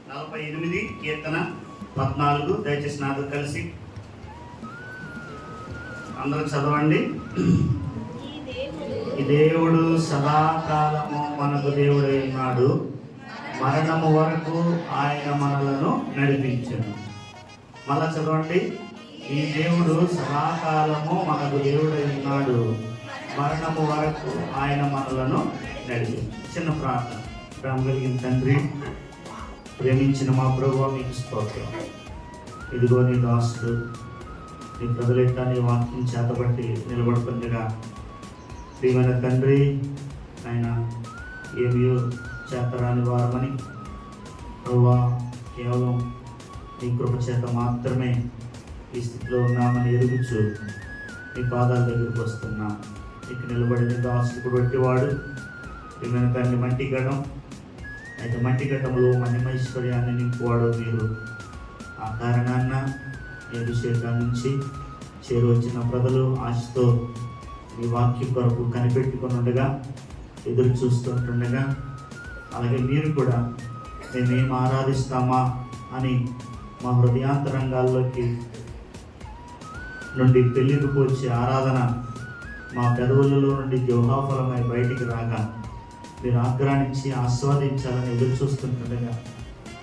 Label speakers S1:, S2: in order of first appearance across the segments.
S1: 48 కీర్తన 14. దయచేసి నాతో కలిసి అందరూ చదవండి. ఈ దేవుడు సదాకాలము మనకు దేవుడై ఉన్నాడు, మరణము వరకు ఆయన మనలను నడిపించను. మళ్ళా చదవండి. ఈ దేవుడు సదాకాలము మనకు దేవుడై ఉన్నాడు, మరణము వరకు ఆయన మనలను నడిపించు. చిన్న ప్రార్థన. ప్రేమ కలిగిన తండ్రి, ప్రేమించిన మా ప్రభువా, మీకు స్తోత్రం. ఇదిగో నీ దాసుడు నీ ప్రజలెట్లా నీ వాక్యం చేతబట్టి నిలబడుతుండగా, ప్రియమైన తండ్రి, ఆయన ఏమీ చేతరాని వారమని ప్రభువా, కేవలం నీ కృప చేత మాత్రమే ఈ స్థితిలో ఉన్నామని ఎరుగుచు నీ పాదాల దగ్గరికి వస్తున్నా. ఇక్కడ నిలబడిన దాసుడు పెట్టేవాడు ప్రియమైన తండ్రి, మట్టి గడం అయితే మట్టి గడ్డంలో మహిమైశ్వర్యాన్ని నింపువాడు మీరు. ఆ కారణాన్న ఈ అభిషేకం నుంచి చేరువచ్చిన ప్రజలు ఆశతో మీ వాక్యం కొరకు కనిపెట్టుకుని ఉండగా, ఎదురు చూస్తుంటుండగా, అలాగే మీరు కూడా మేమేం ఆరాధిస్తామా అని మా హృదయాంతరంగాల్లోకి నుండి పెళ్ళికి వచ్చే ఆరాధన మా పెదవులలో నుండి జోహాఫలమై బయటికి రాగా మీరు ఆగ్రహించి ఆస్వాదించాలని ఎదురు చూస్తుంటుండగా,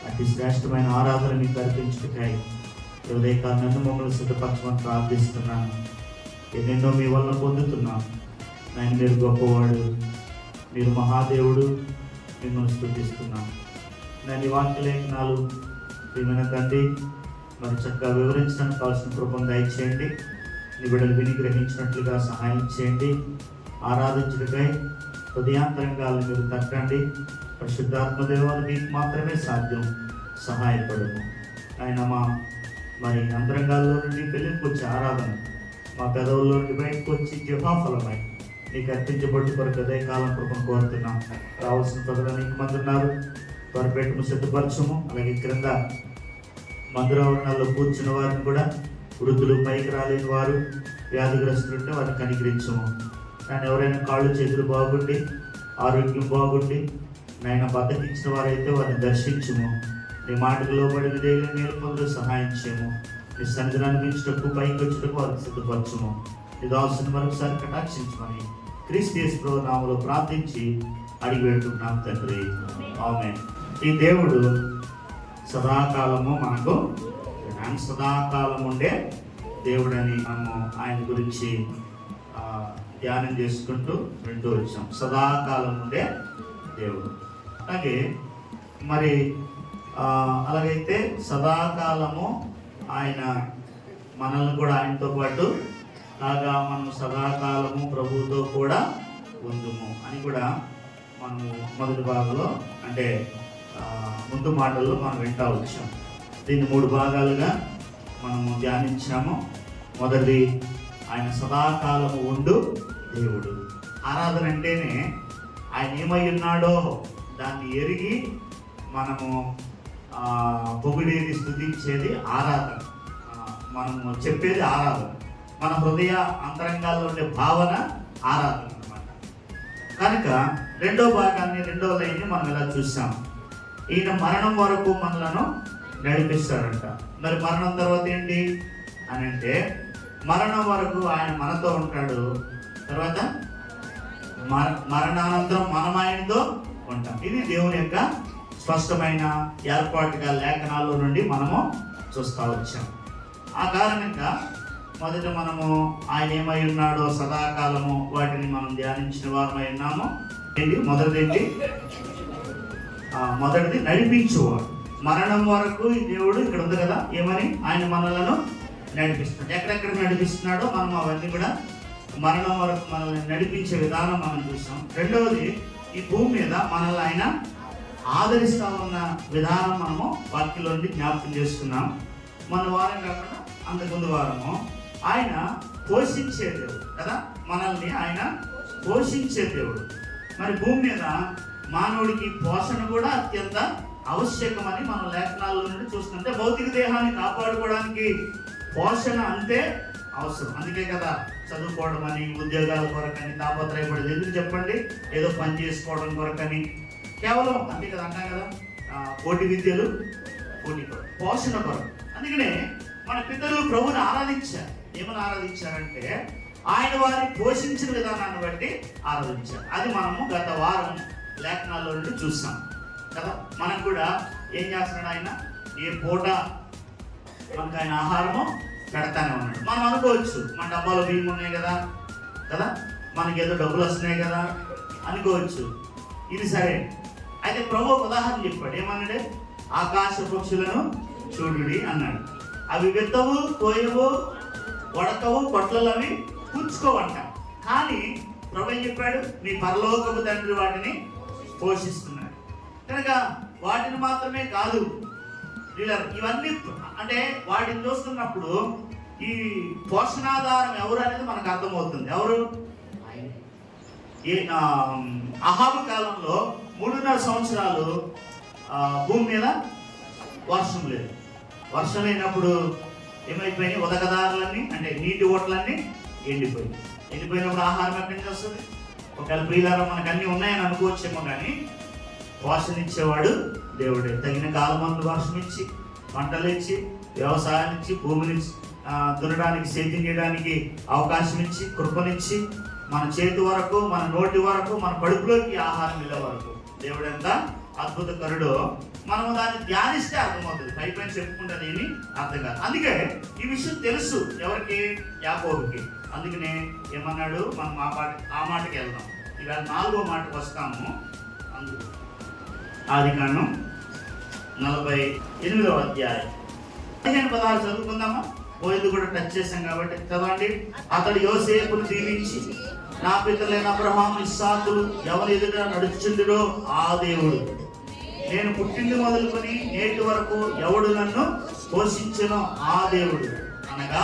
S1: అతి శ్రేష్టమైన ఆరాధన మీకు అర్పించుటకాయి ఉదయకాలం నన్ను మమ్మల్ని సిద్ధపరచమని ప్రార్థిస్తున్నాను. ఎన్నెన్నో మీ వల్ల పొందుతున్నాను. నేను మీరు గొప్పవాడు, మీరు మహాదేవుడు, మిమ్మల్ని స్తుతిస్తున్నాను. నేను ఈ వాక్య లేఖనాలు ప్రియమైన తండ్రి మరి చక్కగా వివరించడానికి కావాల్సిన కృపను దయచేయండి. నీ బిడ్డలు విని గ్రహించినట్లుగా సహాయం చేయండి. ఆరాధించుటకై హృదయాంతరంగాలను మీరు తట్టండి. పరిశుద్ధాత్మ దేవాలు మీకు మాత్రమే సాధ్యం, సహాయపడము. ఆయన మరి అంతరంగాల్లో నుండి పెళ్ళికి వచ్చే ఆరాధన మా పెదవుల్లో నుండి బయటకు వచ్చి జపాఫలమై నీకు అర్పించబడి కొరకు అదే కాలం కృపను కోరుతున్నాం. కావాల్సిన ప్రజలు అనేక మంది ఉన్నారు, వారి పెట్టము సిద్ధపరచము. అలాగే క్రింద మందిరావరణాల్లో కూర్చున్న వారిని కూడా, వృద్ధులు, పైకి రాలేని వారు, వ్యాధిగ్రస్తులు ఉంటే వారిని కనికరించము. కానీ ఎవరైనా కాళ్ళు చేతులు బాగుండి ఆరోగ్యం బాగుండి నాయన బద్దకించిన వారైతే వారిని దర్శించము. నీ మాటకు లోబడి విధేయులు మేలు పొందులు సహాయం చేయము. నీ సన్నిధిని అనిపించుటకు పైకి వచ్చుటకు వారికి సిద్ధపరచము. నీ దాసుని మరొకసారి కటాక్షించమని క్రీస్తు యేసు నామములో ప్రార్థించి అడిగి పెట్టుకున్నాం తండ్రి, ఆమేన్. ఈ దేవుడు సదాకాలము మనకు సదాకాలం ఉండే దేవుడని మనము ఆయన గురించి ధ్యానం చేసుకుంటూ వింటూ వచ్చాం. సదాకాలం ఉండే దేవుడు. అలాగే మరి అలాగైతే సదాకాలము ఆయన మనల్ని కూడా ఆయనతో పాటు కాగా మనం సదాకాలము ప్రభువుతో కూడా ఉందుము అని కూడా మనము మొదటి భాగంలో అంటే ముందు మాటల్లో మనం వింటూ వచ్చాం. దీన్ని 3 భాగాలుగా మనము ధ్యానించాము. మొదటిది ఆయన సదాకాలము ఉండు దేవుడు. ఆరాధన అంటేనే ఆయన ఏమై ఉన్నాడో దాన్ని ఎరిగి మనము పొగిడేది, స్తుతించేది ఆరాధన. మనము చెప్పేది ఆరాధన. మన హృదయ అంతరంగాల్లో ఉండే భావన ఆరాధన అన్నమాట. కనుక రెండో భాగాన్ని, రెండో లైన్ని మనం ఇలా చూసాం. ఈయన మరణం వరకు మనలను నడిపిస్తాడంట. మరి మరణం తర్వాత ఏంటి అని అంటే, మరణం వరకు ఆయన మనతో ఉంటాడు. తర్వాత మరణానంతరం మనం ఆయనతో ఉంటాం. ఇది దేవుని యొక్క స్పష్టమైన ఏర్పాటుగా లేఖనాల్లో నుండి మనము చూస్తూ వచ్చాం. ఆ కారణంగా మొదట మనము ఆయన ఏమై ఉన్నాడో సదాకాలము వాటిని మనం ధ్యానించిన వారమై ఉన్నాము. మొదటిది నడిపించేవాడు. మరణం వరకు ఈ దేవుడు ఇక్కడ ఉంది కదా, ఏమని ఆయన మనలను నడిపిస్తున్నాడు. ఎక్కడెక్కడ నడిపిస్తున్నాడో మనం అవన్నీ కూడా మరణం వరకు మనల్ని నడిపించే విధానం మనం చూసాం. రెండవది, ఈ భూమి మీద మనల్ని ఆయన ఆదరిస్తూ ఉన్న విధానం మనము వాక్యంలో నుండి జ్ఞాపకం చేసుకున్నాం. మన వారం కాకుండా అంతకుముందు వారము ఆయన పోషించే దేవుడు కదా, మనల్ని ఆయన పోషించే దేవుడు. మరి భూమి మీద మానవుడికి పోషణ కూడా అత్యంత ఆవశ్యకమని మనం లేఖనాల్లో నుండి చూస్తుంటే, భౌతిక దేహాన్ని కాపాడుకోవడానికి పోషణ అంతే అవసరం. అందుకే కదా చదువుకోవడం అని, ఉద్యోగాల కొరకని తాపత్రయపడేది. ఎందుకు చెప్పండి? ఏదో పని చేసుకోవడం కొరకని, కేవలం అంతే కదా అంటాం కదా. కోటి విద్యలు, కోటి కొరకు, పోషణ కొరకు. అందుకనే మన పితరులు ప్రభుని ఆరాధించారు. ఏమని ఆరాధించారంటే ఆయన వారిని పోషించిన విధానాన్ని బట్టి ఆరాధించారు. అది మనము గత వారం లేఖనాల్లో నుండి చూస్తాం కదా. మనం కూడా ఏం చేస్తున్నాడు ఆయన, ఏ పూట మనకు ఆయన ఆహారము పెడతానే ఉన్నాడు. మనం అనుకోవచ్చు మన డబ్బాలో బియ్యం ఉన్నాయి కదా కదా, మనకి ఏదో డబ్బులు వస్తున్నాయి కదా అనుకోవచ్చు. ఇది సరే. అయితే ప్రభు ఒక ఉదాహరణ చెప్పాడు. ఏమన్నాడు? ఆకాశ పక్షులను చూడుడి అన్నాడు. అవి విత్తవు, కోయవు, వడకవు, కొట్లలో అవి కూర్చుకోవంట. కానీ ప్రభు ఏం చెప్పాడు? నీ పరలోకపు తండ్రి వాటిని పోషిస్తున్నాడు. కనుక వాటిని మాత్రమే కాదు, ఇవన్నీ అంటే వాటిని చూస్తున్నప్పుడు ఈ పోషణాధారం ఎవరు అనేది మనకు అర్థమవుతుంది. ఎవరు? అహాబు కాలంలో 3.5 సంవత్సరాలు భూమి మీద వర్షం లేదు. వర్షం లేనప్పుడు ఏమైపోయినాయి? ఉదకదారులన్నీ అంటే నీటి ఓట్లన్నీ ఎండిపోయినప్పుడు ఆహారం ఎక్కడి నుంచి వస్తుంది? ఒకవేళ ప్రియులారా మనకు అన్నీ ఉన్నాయని అనుకోవచ్చేమో, కానీ పోషణ ఇచ్చేవాడు దేవుడే. తగిన కాలమందు వర్షం ఇచ్చి, పంటలు ఇచ్చి, వ్యవసాయాన్ని ఇచ్చి, భూమిని దున్నడానికి, సేద్యం చేయడానికి అవకాశం ఇచ్చి, కృపనిచ్చి, మన చేతి వరకు, మన నోటి వరకు, మన కడుపులోకి ఆహారం వెళ్ళే వరకు దేవుడు ఎంత అద్భుతకరుడో మనము దాన్ని ధ్యానిస్తే అర్థమవుతుంది. పైపైన చెప్పుకుంటే ఏమి అర్థం కాదు. అందుకే ఈ విషయం తెలుసు ఎవరికి? యాకోబుకి. అందుకనే ఏమన్నాడు? మనం ఆ మాటకి వెళ్దాం. ఇవాళ 4వ మాటకు వస్తాము. అందుకు ఆదికాండం 48వ అధ్యాయం 15-16 చదువుకుందామా? పోయింది కూడా టచ్ చేశాం కాబట్టి చదవండి. అతడు యోసేపును దీవించి, నా పితరులైన అబ్రహాము, ఇస్సాకులు ఎవరి ఎదుట నడుచుచుండురో ఆ దేవుడు, నేను పుట్టింది మొదలుకొని నేటి వరకు ఎవడు నన్ను పోషించునో ఆ దేవుడు, అనగా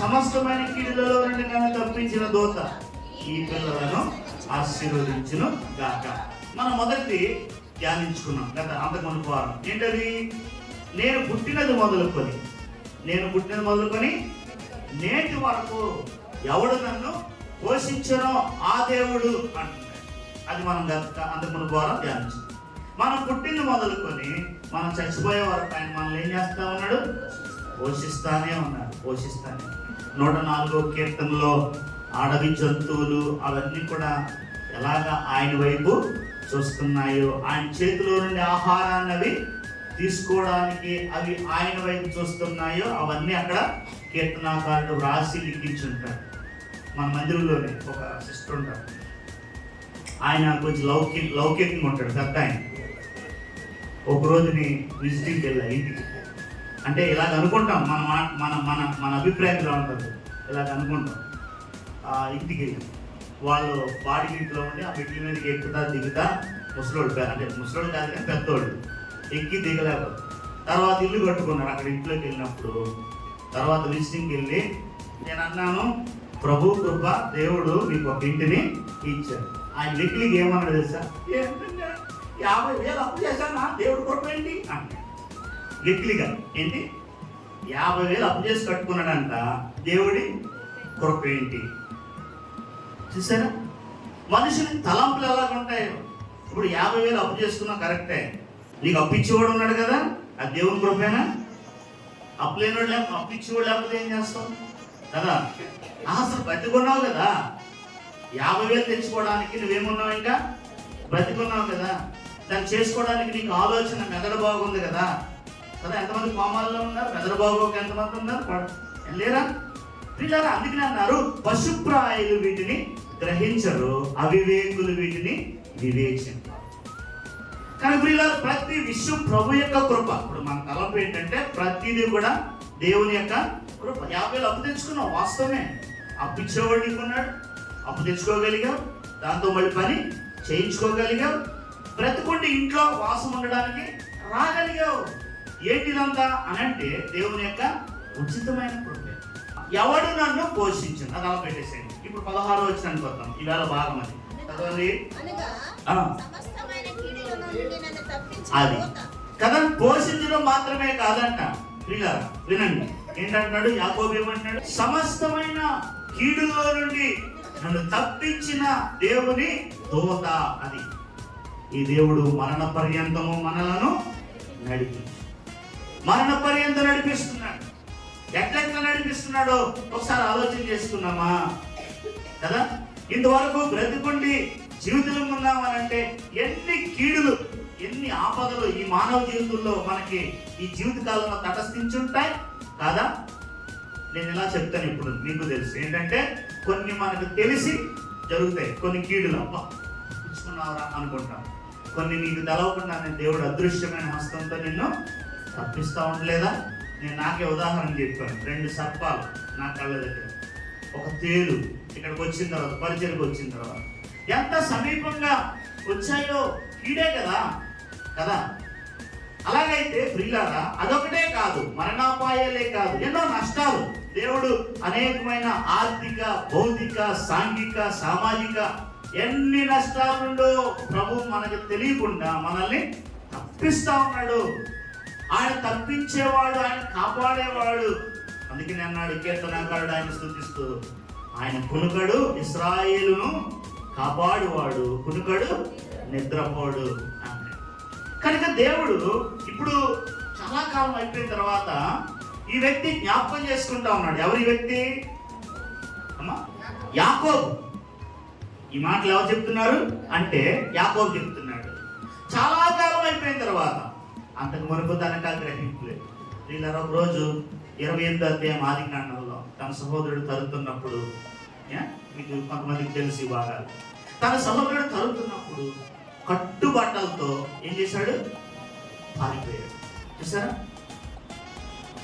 S1: సమస్తమైన కీడులలో నుండి నన్ను తప్పించిన దోత, ఈ పిల్లలను ఆశీర్వదించును గాక. మనం మొదటి ధ్యానించుకున్నాం కదా అంతకుముందు వారం. ఏంటది? నేను పుట్టినది మొదలుకొని నేటి వరకు ఎవడు నన్ను పోషించనో ఆ దేవుడు అంటున్నాడు. అది మనం అంతకుముందు వారం ధ్యానించుకున్నాం. మనం పుట్టింది మొదలుకొని మనం చచ్చిపోయే వరకు ఆయన మనల్ని ఏం చేస్తా ఉన్నాడు? పోషిస్తానే ఉన్నాడు. 104వ కీర్తనలో అడవి జంతువులు అవన్నీ కూడా ఎలాగా ఆయన వైపు చూస్తున్నాయో, ఆయన చేతిలో నుండి ఆహారాన్ని అవి తీసుకోవడానికి అవి ఆయన వైపు చూస్తున్నాయో అవన్నీ అక్కడ కీర్తనాకారుడు రాసి లిఖించుంటారు. మన మందిరంలోనే ఒక సిస్టర్ ఉంటారు. ఆయన కొంచెం లౌకికంగా ఉంటాడు, పెద్ద ఆయన. ఒక రోజుని విజిటింగ్కి వెళ్ళా ఇంటికి. అంటే ఇలాగ అనుకుంటాం, మన మన మన మన అభిప్రాయం ఇలా ఉంటుంది, ఇలాగ అనుకుంటాం. ఇంటికి వెళ్ళి వాళ్ళు బాడీ ఇంట్లో ఉండి ఆ మెట్ల మీదకి ఎక్కుతా దిగుతా, ముసలోడు అంటే ముసలోడు కాదు కానీ పెద్దోడు, ఎక్కి దిగలేకపోతే తర్వాత ఇల్లు కట్టుకున్నారు. అక్కడ ఇంట్లోకి వెళ్ళినప్పుడు తర్వాత విజిటింగ్కి వెళ్ళి నేను అన్నాను, ప్రభు కృప దేవుడు మీకు ఒక ఇంటిని ఇచ్చాడు. ఆయన లిక్లీకి ఏమన్నాడు తెలుసా? 50,000 అప్పు చేశానా దేవుడు కృప ఏంటి అంటే లిక్లీగా ఏంటి 50,000 అప్పు చేసి కట్టుకున్నాడంట, దేవుడి కృప ఏంటి? చూసారా మనుషుని తలంపులు ఎలాగ ఉంటాయో. ఇప్పుడు 50,000 అప్పు చేసుకున్నా కరెక్టే, నీకు అప్పు ఇచ్చేవాడు ఉన్నాడు కదా, అది దేవుని కృపేనా? అప్పు లేనివాడు అప్పు ఇచ్చేవాడు లేకపోతే ఏం చేస్తావు కదా? అసలు బతికున్నావు కదా, 50,000 తెచ్చుకోవడానికి నువ్వేమున్నావు? ఇంకా బతికున్నావు కదా, దాన్ని చేసుకోవడానికి నీకు ఆలోచన మెదడు బాగుంది కదా. ఎంతమంది కోమాల్లో ఉన్నారు? మెదడు బాగోక ఎంతమంది ఉన్నారు? లేరా పిల్లరా? అందుకని అన్నారు, పశుప్రాయులు వీటిని గ్రహించరు, అవివేకులు వీటిని వివేచించరు. కానీ పిల్లలు ప్రతి విషయం ప్రభు యొక్క కృప. ఇప్పుడు మన తలంపు ఏంటంటే ప్రతిదీ కూడా దేవుని యొక్క కృప. 50,000 అప్పు తెచ్చుకున్నావు, వాస్తవమే. అప్పు ఇచ్చేవాడు నీకున్నాడు, అప్పు తెచ్చుకోగలిగావు, దాంతో మళ్ళీ పని చేయించుకోగలిగావు, బ్రతుకుండి ఇంట్లో వాసం ఉండడానికి రాగలిగావు. ఏంటిదంతా అనంటే దేవుని యొక్క ఉచితమైన కృప. ఎవడు నన్ను పోషించను, అది అలా పెట్టేసేయండి. ఇప్పుడు 16వ వచనానికి వద్దాం. ఈవేళ భాగం అది చదవండి. అది కదా, పోషించడం మాత్రమే కాదంట. వినండి ఏంటంటున్నాడు యాకోబు? ఏమంటున్నాడు? సమస్తమైన కీడుల్లో నుండి నన్ను తప్పించిన దేవుని దూత. అది ఈ దేవుడు మరణ పర్యంతము మనలను మరణ పర్యంతం నడిపిస్తున్నాడు. ఎట్లెట్లా నడిపిస్తున్నాడో ఒకసారి ఆలోచన చేసుకున్నామా కదా? ఇంతవరకు బ్రతికుండి జీవితంలో ఉన్నామనంటే ఎన్ని కీడులు, ఎన్ని ఆపదలు ఈ మానవ జీవితంలో మనకి ఈ జీవిత కాలంలో తటస్థించుంటాయి కాదా? నేను ఇలా చెప్తాను. ఇప్పుడు మీకు తెలుసు ఏంటంటే, కొన్ని మనకు తెలిసి జరుగుతాయి, కొన్ని కీడులు అబ్బా ఇచ్చుకున్నావురా అనుకుంటాం. కొన్ని నీకు తెలవకుండా దేవుడు అదృశ్యమైన హస్తంతో నిన్ను తప్పిస్తూ ఉండలేదా? నేను నాకే ఉదాహరణ చెప్పాను. 2 సర్పాలు నా కళ్ళ దగ్గర, ఒక తేలు ఇక్కడికి వచ్చిన తర్వాత, పరిచయకు వచ్చిన తర్వాత ఎంత సమీపంగా వచ్చాయో కీడే కదా. అలాగైతే ప్రియులారా, అదొకటే కాదు, మరణాపాయాలే కాదు, ఎన్నో నష్టాలు. దేవుడు అనేకమైన ఆర్థిక, భౌతిక, సాంఘిక, సామాజిక ఎన్ని నష్టాల నుండో ప్రభు మనకు తెలియకుండా మనల్ని తప్పిస్తా ఉన్నాడు. ఆయన తప్పించేవాడు, ఆయన కాపాడేవాడు. అందుకని అన్నాడు కీర్తనకారుడు ఆయన స్తుతిస్తూ, ఆయన కునుకడు, ఇశ్రాయేలును కాపాడువాడు, కునుకడు, నిద్రపోడు అన్నాడు. కనుక దేవుడు ఇప్పుడు చాలా కాలం అయిపోయిన తర్వాత ఈ వ్యక్తి జ్ఞాపకం చేసుకుంటా ఉన్నాడు. ఎవరి వ్యక్తి? అమ్మా, యాకోబు. ఈ మాటలు ఎవరు చెప్తున్నారు అంటే యాకోబు చెప్తున్నాడు. చాలా కాలం అయిపోయిన తర్వాత, అంతకు మునుపు తనకు గ్రహించలేదు. వీళ్ళ ఒక రోజు 28వ అధ్యాయం ఆదికాండంలో తన సహోదరుడు తరుతున్నప్పుడు, మీకు కొంతమందికి తెలిసి బాగా, తన సహోదరుడు తరుతున్నప్పుడు కట్టుబట్టలతో ఏం చేశాడు? పారిపోయాడు. చూసారా?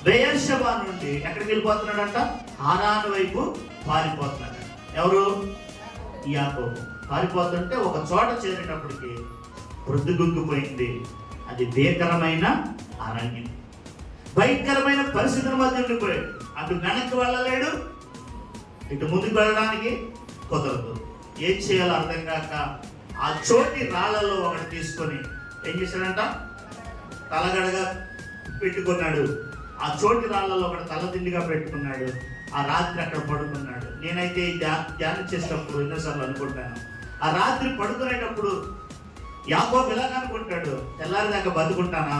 S1: బెయేర్షెబా నుండి ఎక్కడికి వెళ్ళిపోతున్నాడంట? హారాను వైపు పారిపోతున్నాడు. ఎవరు? యాకోబు. పారిపోతుంటే ఒక చోట చేరేటప్పటికి ప్రొద్దుగుంగిపోయింది. అది భీకరమైన అరణ్యం, భయంకరమైన పరిస్థితుల మధ్య ఉండిపోయాడు. అటు వెనక్కి వెళ్ళలేడు, ఇటు ముందుకు వెళ్ళడానికి కుదరదు. ఏం చేయాలో అర్థం కాక ఆ చోటి రాళ్లలో ఒకటి తీసుకొని ఏం చేశాడంట? తలగడగా పెట్టుకున్నాడు. ఆ చోటి రాళ్లలో ఒకటి తలదిండిగా పెట్టుకున్నాడు. ఆ రాత్రి అక్కడ పడుకున్నాడు. నేనైతే ధ్యానం చేసేటప్పుడు ఎన్నోసార్లు అనుకుంటాను, ఆ రాత్రి పడుకునేటప్పుడు యాకోబు ఇలాగ అనుకుంటాడు, తెల్లారేదాకా బతుకుంటానా?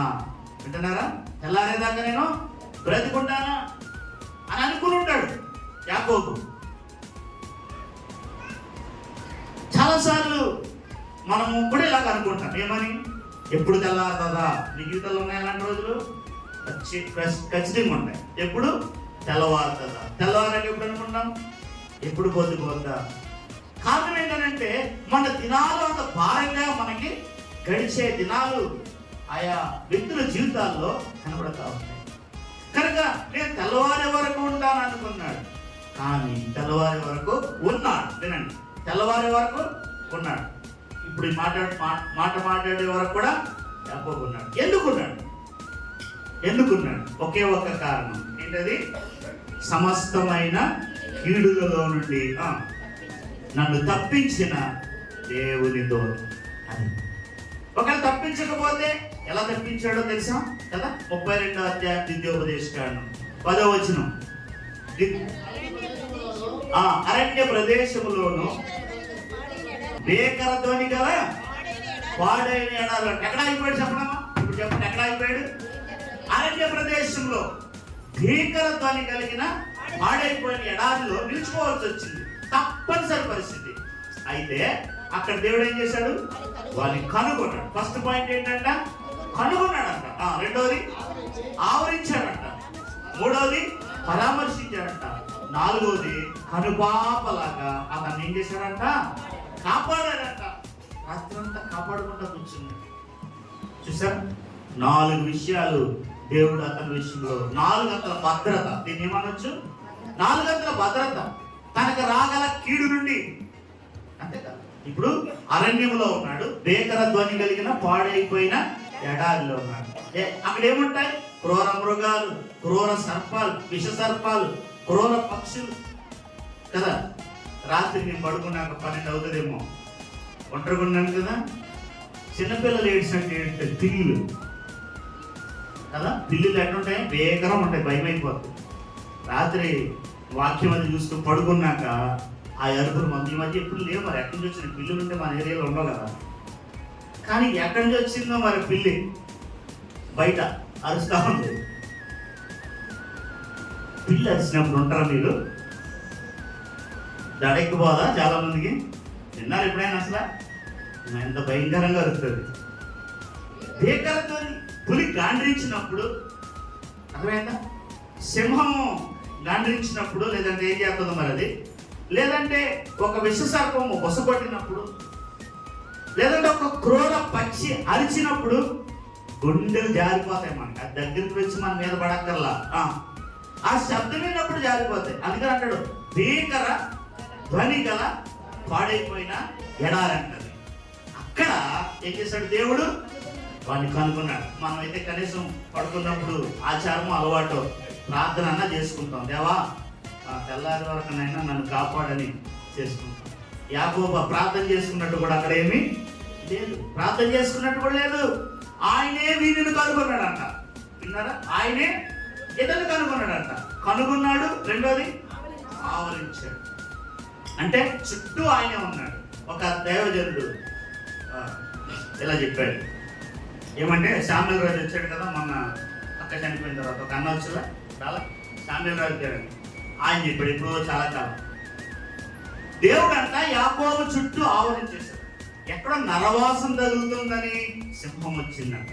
S1: వింటున్నారా? తెల్లారేదాకా నేను బ్రతుకుంటానా అని అనుకుని ఉంటాడు యాకోబు. చాలాసార్లు మనము కూడా ఇలాగ అనుకుంటాం. ఏమని? ఎప్పుడు తెల్లారుతుందా? నీ జీవితంలో ఉన్నాయి అలాంటి రోజులు? ఖచ్చితంగా ఉంటాయి. ఎప్పుడు తెల్లవారుతుందా? తెల్లవారని ఎప్పుడు అనుకుంటాం? ఎప్పుడు పొద్దుపోద్దా? కారణం ఏంటంటే, మన దినాలు అంత భారంగా మనకి గడిచే దినాలు ఆయా వ్యక్తుల జీవితాల్లో కనబడతా ఉంటాయి. కనుక నేను తెల్లవారే వరకు ఉంటాను అనుకున్నాడు, కానీ తెల్లవారే వరకు ఉన్నాడు. వినండి, తెల్లవారే వరకు ఉన్నాడు. ఇప్పుడు ఈ మాట మాట్లాడే వరకు కూడా యాకోబు ఉన్నాడు. ఎందుకున్నాడు? ఒకే ఒక్క కారణం ఏంటది? సమస్తమైన కీడులలో నుండి నన్ను తప్పించిన దేవునితో అని. ఒకవేళ తప్పించకపోతే ఎలా తప్పించాడో తెలుసా కదా? 32వ అధ్యాయం ద్వితీయోపదేశకాండం 10వ వచనం, అరణ్య ప్రదేశములోను భీకర ధ్వని గల పాడైన ఎడారులు. ఎక్కడ అయిపోయాడు చెప్పడమ్మా? ఇప్పుడు చెప్పండి, ఎక్కడ అయిపోయాడు? అరణ్య ప్రదేశంలో భీకర ధ్వని కలిగిన పాడైపోయిన ఎడారిలో నిలిచిపోవాల్సి వచ్చింది. తప్పనిసరి పరిస్థితి. అయితే అక్కడ దేవుడు ఏం చేశాడు? వాళ్ళని కనుగొన్నాడు. ఫస్ట్ పాయింట్ ఏంటంట? కనుగొన్నాడంట. రెండవది ఆవరించాడంట. మూడవది పరామర్శించాడంట. నాలుగవది కనుపాపలాగా అతన్ని ఏం చేశాడంట? కాపాడాడంట. రాత్రంతా కాపాడుకుంటా కూర్చున్నాడు. చూసారు? 4 విషయాలు దేవుడు అతని విషయంలో. 4 అంతల భద్రత. దీన్ని ఏమనొచ్చు? 4 అంతల భద్రత. తనకు రాగల కీడు నుండి. అంతేకాదు, ఇప్పుడు అరణ్యంలో ఉన్నాడు, భీకర ధ్వని కలిగిన పాడైపోయిన ఎడారిలో ఉన్నాడు. అక్కడ ఏముంటాయి? క్రూర మృగాలు, క్రూర సర్పాలు, విష సర్పాలు, క్రూర పక్షులు కదా. రాత్రి నేను పడుకున్నాక 12 అవుతుందేమో, ఒంటరిగా ఉన్నాను కదా. చిన్నపిల్లలు ఏడ్చినట్టు ఏడుస్తాయి పిల్లులు కదా. పిల్లులు ఎట్లుంటాయి? భీకరం ఉంటాయి, భయం అయిపోతుంది. రాత్రి వాక్యం అది చూస్తూ పడుకున్నాక ఆ అరుపులు ఈ మధ్య ఎప్పుడు లేవు. మరి ఎక్కడి నుంచి వచ్చిన పిల్లులు ఉంటే మన ఏరియాలో ఉండవు కదా. కానీ ఎక్కడి నుంచి వచ్చిందో మరి పిల్లి బయట అరుస్తా ఉంది. పిల్లి అరిచినప్పుడు ఉంటారా మీరు? దడెక్కిపోదా చాలా మందికి? విన్నారు ఎప్పుడైనా? అసలు ఎంత భయంకరంగా అరుస్తుంది. భీకరతో పులి గాండ్రించినప్పుడు అర్థమైందా? సింహము గాండ్రించినప్పుడు లేదంటే ఏం చేస్తుందో మరి అది, లేదంటే ఒక విషసర్పము బొసగొట్టినప్పుడు, లేదంటే ఒక క్రూర పక్షి అరిచినప్పుడు గుండెలు జారిపోతాయి. మనకి అది దగ్గరికి వచ్చి మన మీద పడక్కర్లా, ఆ శబ్దం విన్నప్పుడు జారిపోతాయి. అందుకని అంటాడు భీకర ధ్వని గల పాడైపోయిన ఎడారి అంటది. అక్కడ ఏం చేశాడు దేవుడు? వాడిని కనుగొన్నాడు. మనమైతే కనీసం పడుకున్నప్పుడు ఆచారము అలవాటు ప్రార్థన అన్నా చేసుకుంటాం. దేవా తెల్లారి వరకునైనా నన్ను కాపాడని చేసుకుంటాం. యాకోబు ప్రార్థన చేసుకున్నట్టు కూడా అక్కడ ఏమీ లేదు. ప్రార్థన చేసుకున్నట్టు కూడా లేదు. ఆయనే వీరిని కనుగొన్నాడంట. విన్నారా? ఆయనే ఇతను కనుగొన్నాడంట. కనుగొన్నాడు, రెండోది ఆవరించాడు. అంటే చుట్టూ ఆయనే ఉన్నాడు. ఒక దైవజనుడు ఇలా చెప్పాడు. ఏమంటే శామ్యూల్ రాజు వచ్చాడు కదా మొన్న అక్క చనిపోయిన తర్వాత, ఒక అన్న వచ్చేలా చాలా శామ్యూల్ రాజు గారు ఆయన చెప్పాడు ఇప్పుడు చాలా కాలం. దేవుడు అంట యాకోబు చుట్టూ ఆవరించేశాడు. ఎక్కడో నరవాసం తగులుతుందని సింహం వచ్చిందంట,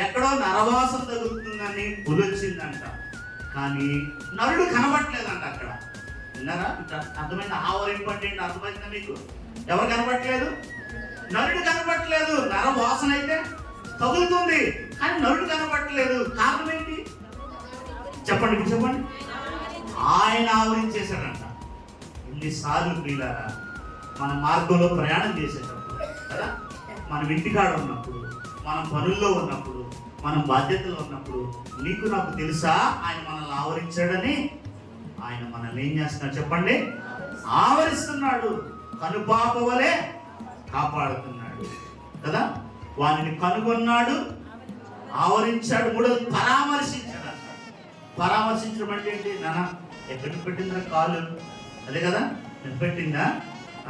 S1: ఎక్కడో నరవాసం తగులుతుందని పులి వచ్చిందంట, కానీ నరుడు కనబట్టలేదంట అక్కడ. విన్నారా? అర్థమైంది? ఆవరింపు అంటే అర్థమైందా మీకు? ఎవరు కనబట్టలేదు? నరుడు కనబట్టలేదు. నరవాసన అయితే తగులుతుంది కానీ నరుడు కనబట్టలేదు. కారణం ఏంటి చెప్పండి, ఇప్పుడు చెప్పండి. ఆయన ఆవరించేశాడంట. ఎన్నిసార్లు ప్రియులారా మన మార్గంలో ప్రయాణం చేసేటప్పుడు కదా, మనం ఇంటికాడ ఉన్నప్పుడు, మనం పనుల్లో ఉన్నప్పుడు, మనం బాధ్యతలు ఉన్నప్పుడు, నీకు నాకు తెలుసా ఆయన మనల్ని ఆవరించాడని? ఆయన మనల్ని ఏం చేస్తున్నాడు చెప్పండి? ఆవరిస్తున్నాడు. కనుపాప వలె కాపాడుతున్నాడు కదా. వారిని కనుగొన్నాడు, ఆవరించాడు. మూడోది పరామర్శించాడు. పరామర్శించడం అంటే ఏంటి? నాన్న ఎక్కడికి పెట్టిందా కాలు? అదే కదా, నేను పెట్టిందా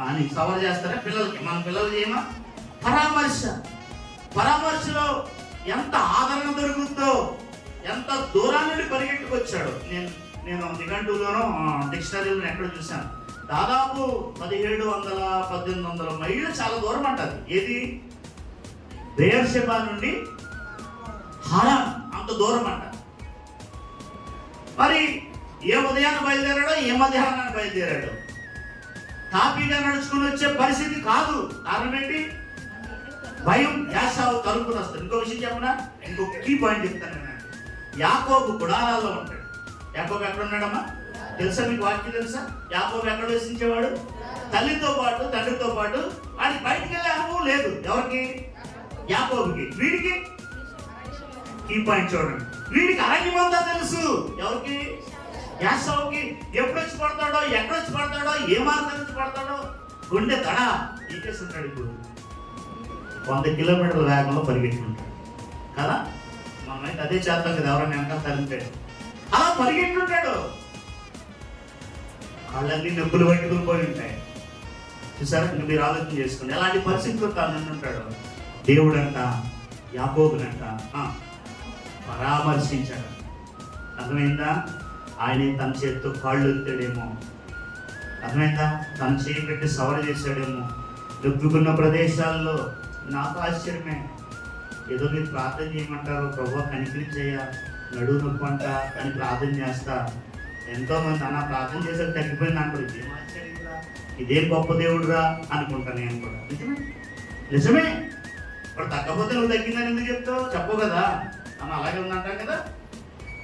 S1: అని సవాల్ చేస్తారా పిల్లలకి? మన పిల్లలు చేయమా? పరామర్శ. పరామర్శలో ఎంత ఆదరణ దొరుకుతుందో, ఎంత దూరం నుండి పరిగెట్టుకొచ్చాడు. నేను నిఘంటువులోనూ డిక్షనరీలో ఎక్కడ చూశాను, దాదాపు 1700-1800 మైళ్ళు చాలా దూరం అంటది. ఏది? బెయర్షెబా నుండి హారాన్, అంత దూరం అంట. మరి ఏ ఉదయాన్ని బయలుదేరాడో, ఏ మధ్యాహ్నాన్ని బయలుదేరాడో, తాపీగా నడుచుకుని వచ్చే పరిస్థితి కాదు. కారణం ఏంటి? భయం, యాసావు తరుపుని వస్తుంది. ఇంకో విషయం చెప్పనా? ఇంకొక కీ పాయింట్ చెప్తాను. యాకోబు గుడారాల్లో ఉంటాడు. యాకోబు ఎక్కడ ఉన్నాడమ్మా తెలుసా మీకు? వాక్యం తెలుసా? యాకోబు ఎక్కడ నివసించేవాడు? తల్లితో పాటు, తండ్రితో పాటు. వాడికి బయటికి వెళ్ళే అనుభవం లేదు. ఎవరికి? యాకోబుకి. వీడికి కీ పాయింట్ చూడండి. వీడికి అరణ్యమంతా తెలుసు. ఎవరికి? యాసవుకి. ఎప్పుడు వచ్చి పడతాడో, ఎక్కడ వచ్చి పడతాడో, ఏ మార్గం నుంచి పడతాడో గుండె దడ ఈకేస్తుంటాడు. ఇప్పుడు 100 కిలోమీటర్ల వేగంలో పరిగెట్టుకుంటాడు కదా. మనమైతే అదే చేస్తాం కదా, ఎవరైనా వెనకాల తగ్గుతాడు. అలా పరిగెట్టుంటాడు. వాళ్ళన్నీ నొప్పులు పట్టుకుని పోయి ఉంటాయి. చూసారా? ఇంకా మీరు ఆలోచన చేసుకోండి ఎలాంటి పరిస్థితులు తాను ఉంటాడు. దేవుడు అంట యాకోబునంట పరామర్శించాడు. అర్థమైందా? ఆయనే తన చేతితో కాళ్ళు ఎత్తాడేమో. అర్థమైందా? తన చేయి పెట్టి సవర చేశాడేమో. నొప్పుకున్న ప్రదేశాల్లో. నాకు ఆశ్చర్యమే. ఏదో మీరు ప్రార్థన చేయమంటారు, ప్రభువా కనికరించయ్యా, నడువు నొప్పి అంట అని ప్రార్థన చేస్తా. ఎంతో మంది అన్న ప్రార్థన చేసే తగ్గిపోయింది అంటారు. ఇదేం ఆశ్చర్యంగా, ఇదేం గొప్ప దేవుడురా అనుకుంటాను నేను కూడా. నిజమే. ఇప్పుడు తగ్గపోతే నువ్వు తగ్గిందని ఎందుకు చెప్తావు? చెప్పు కదా, అన్న అలాగే ఉందంటాం కదా.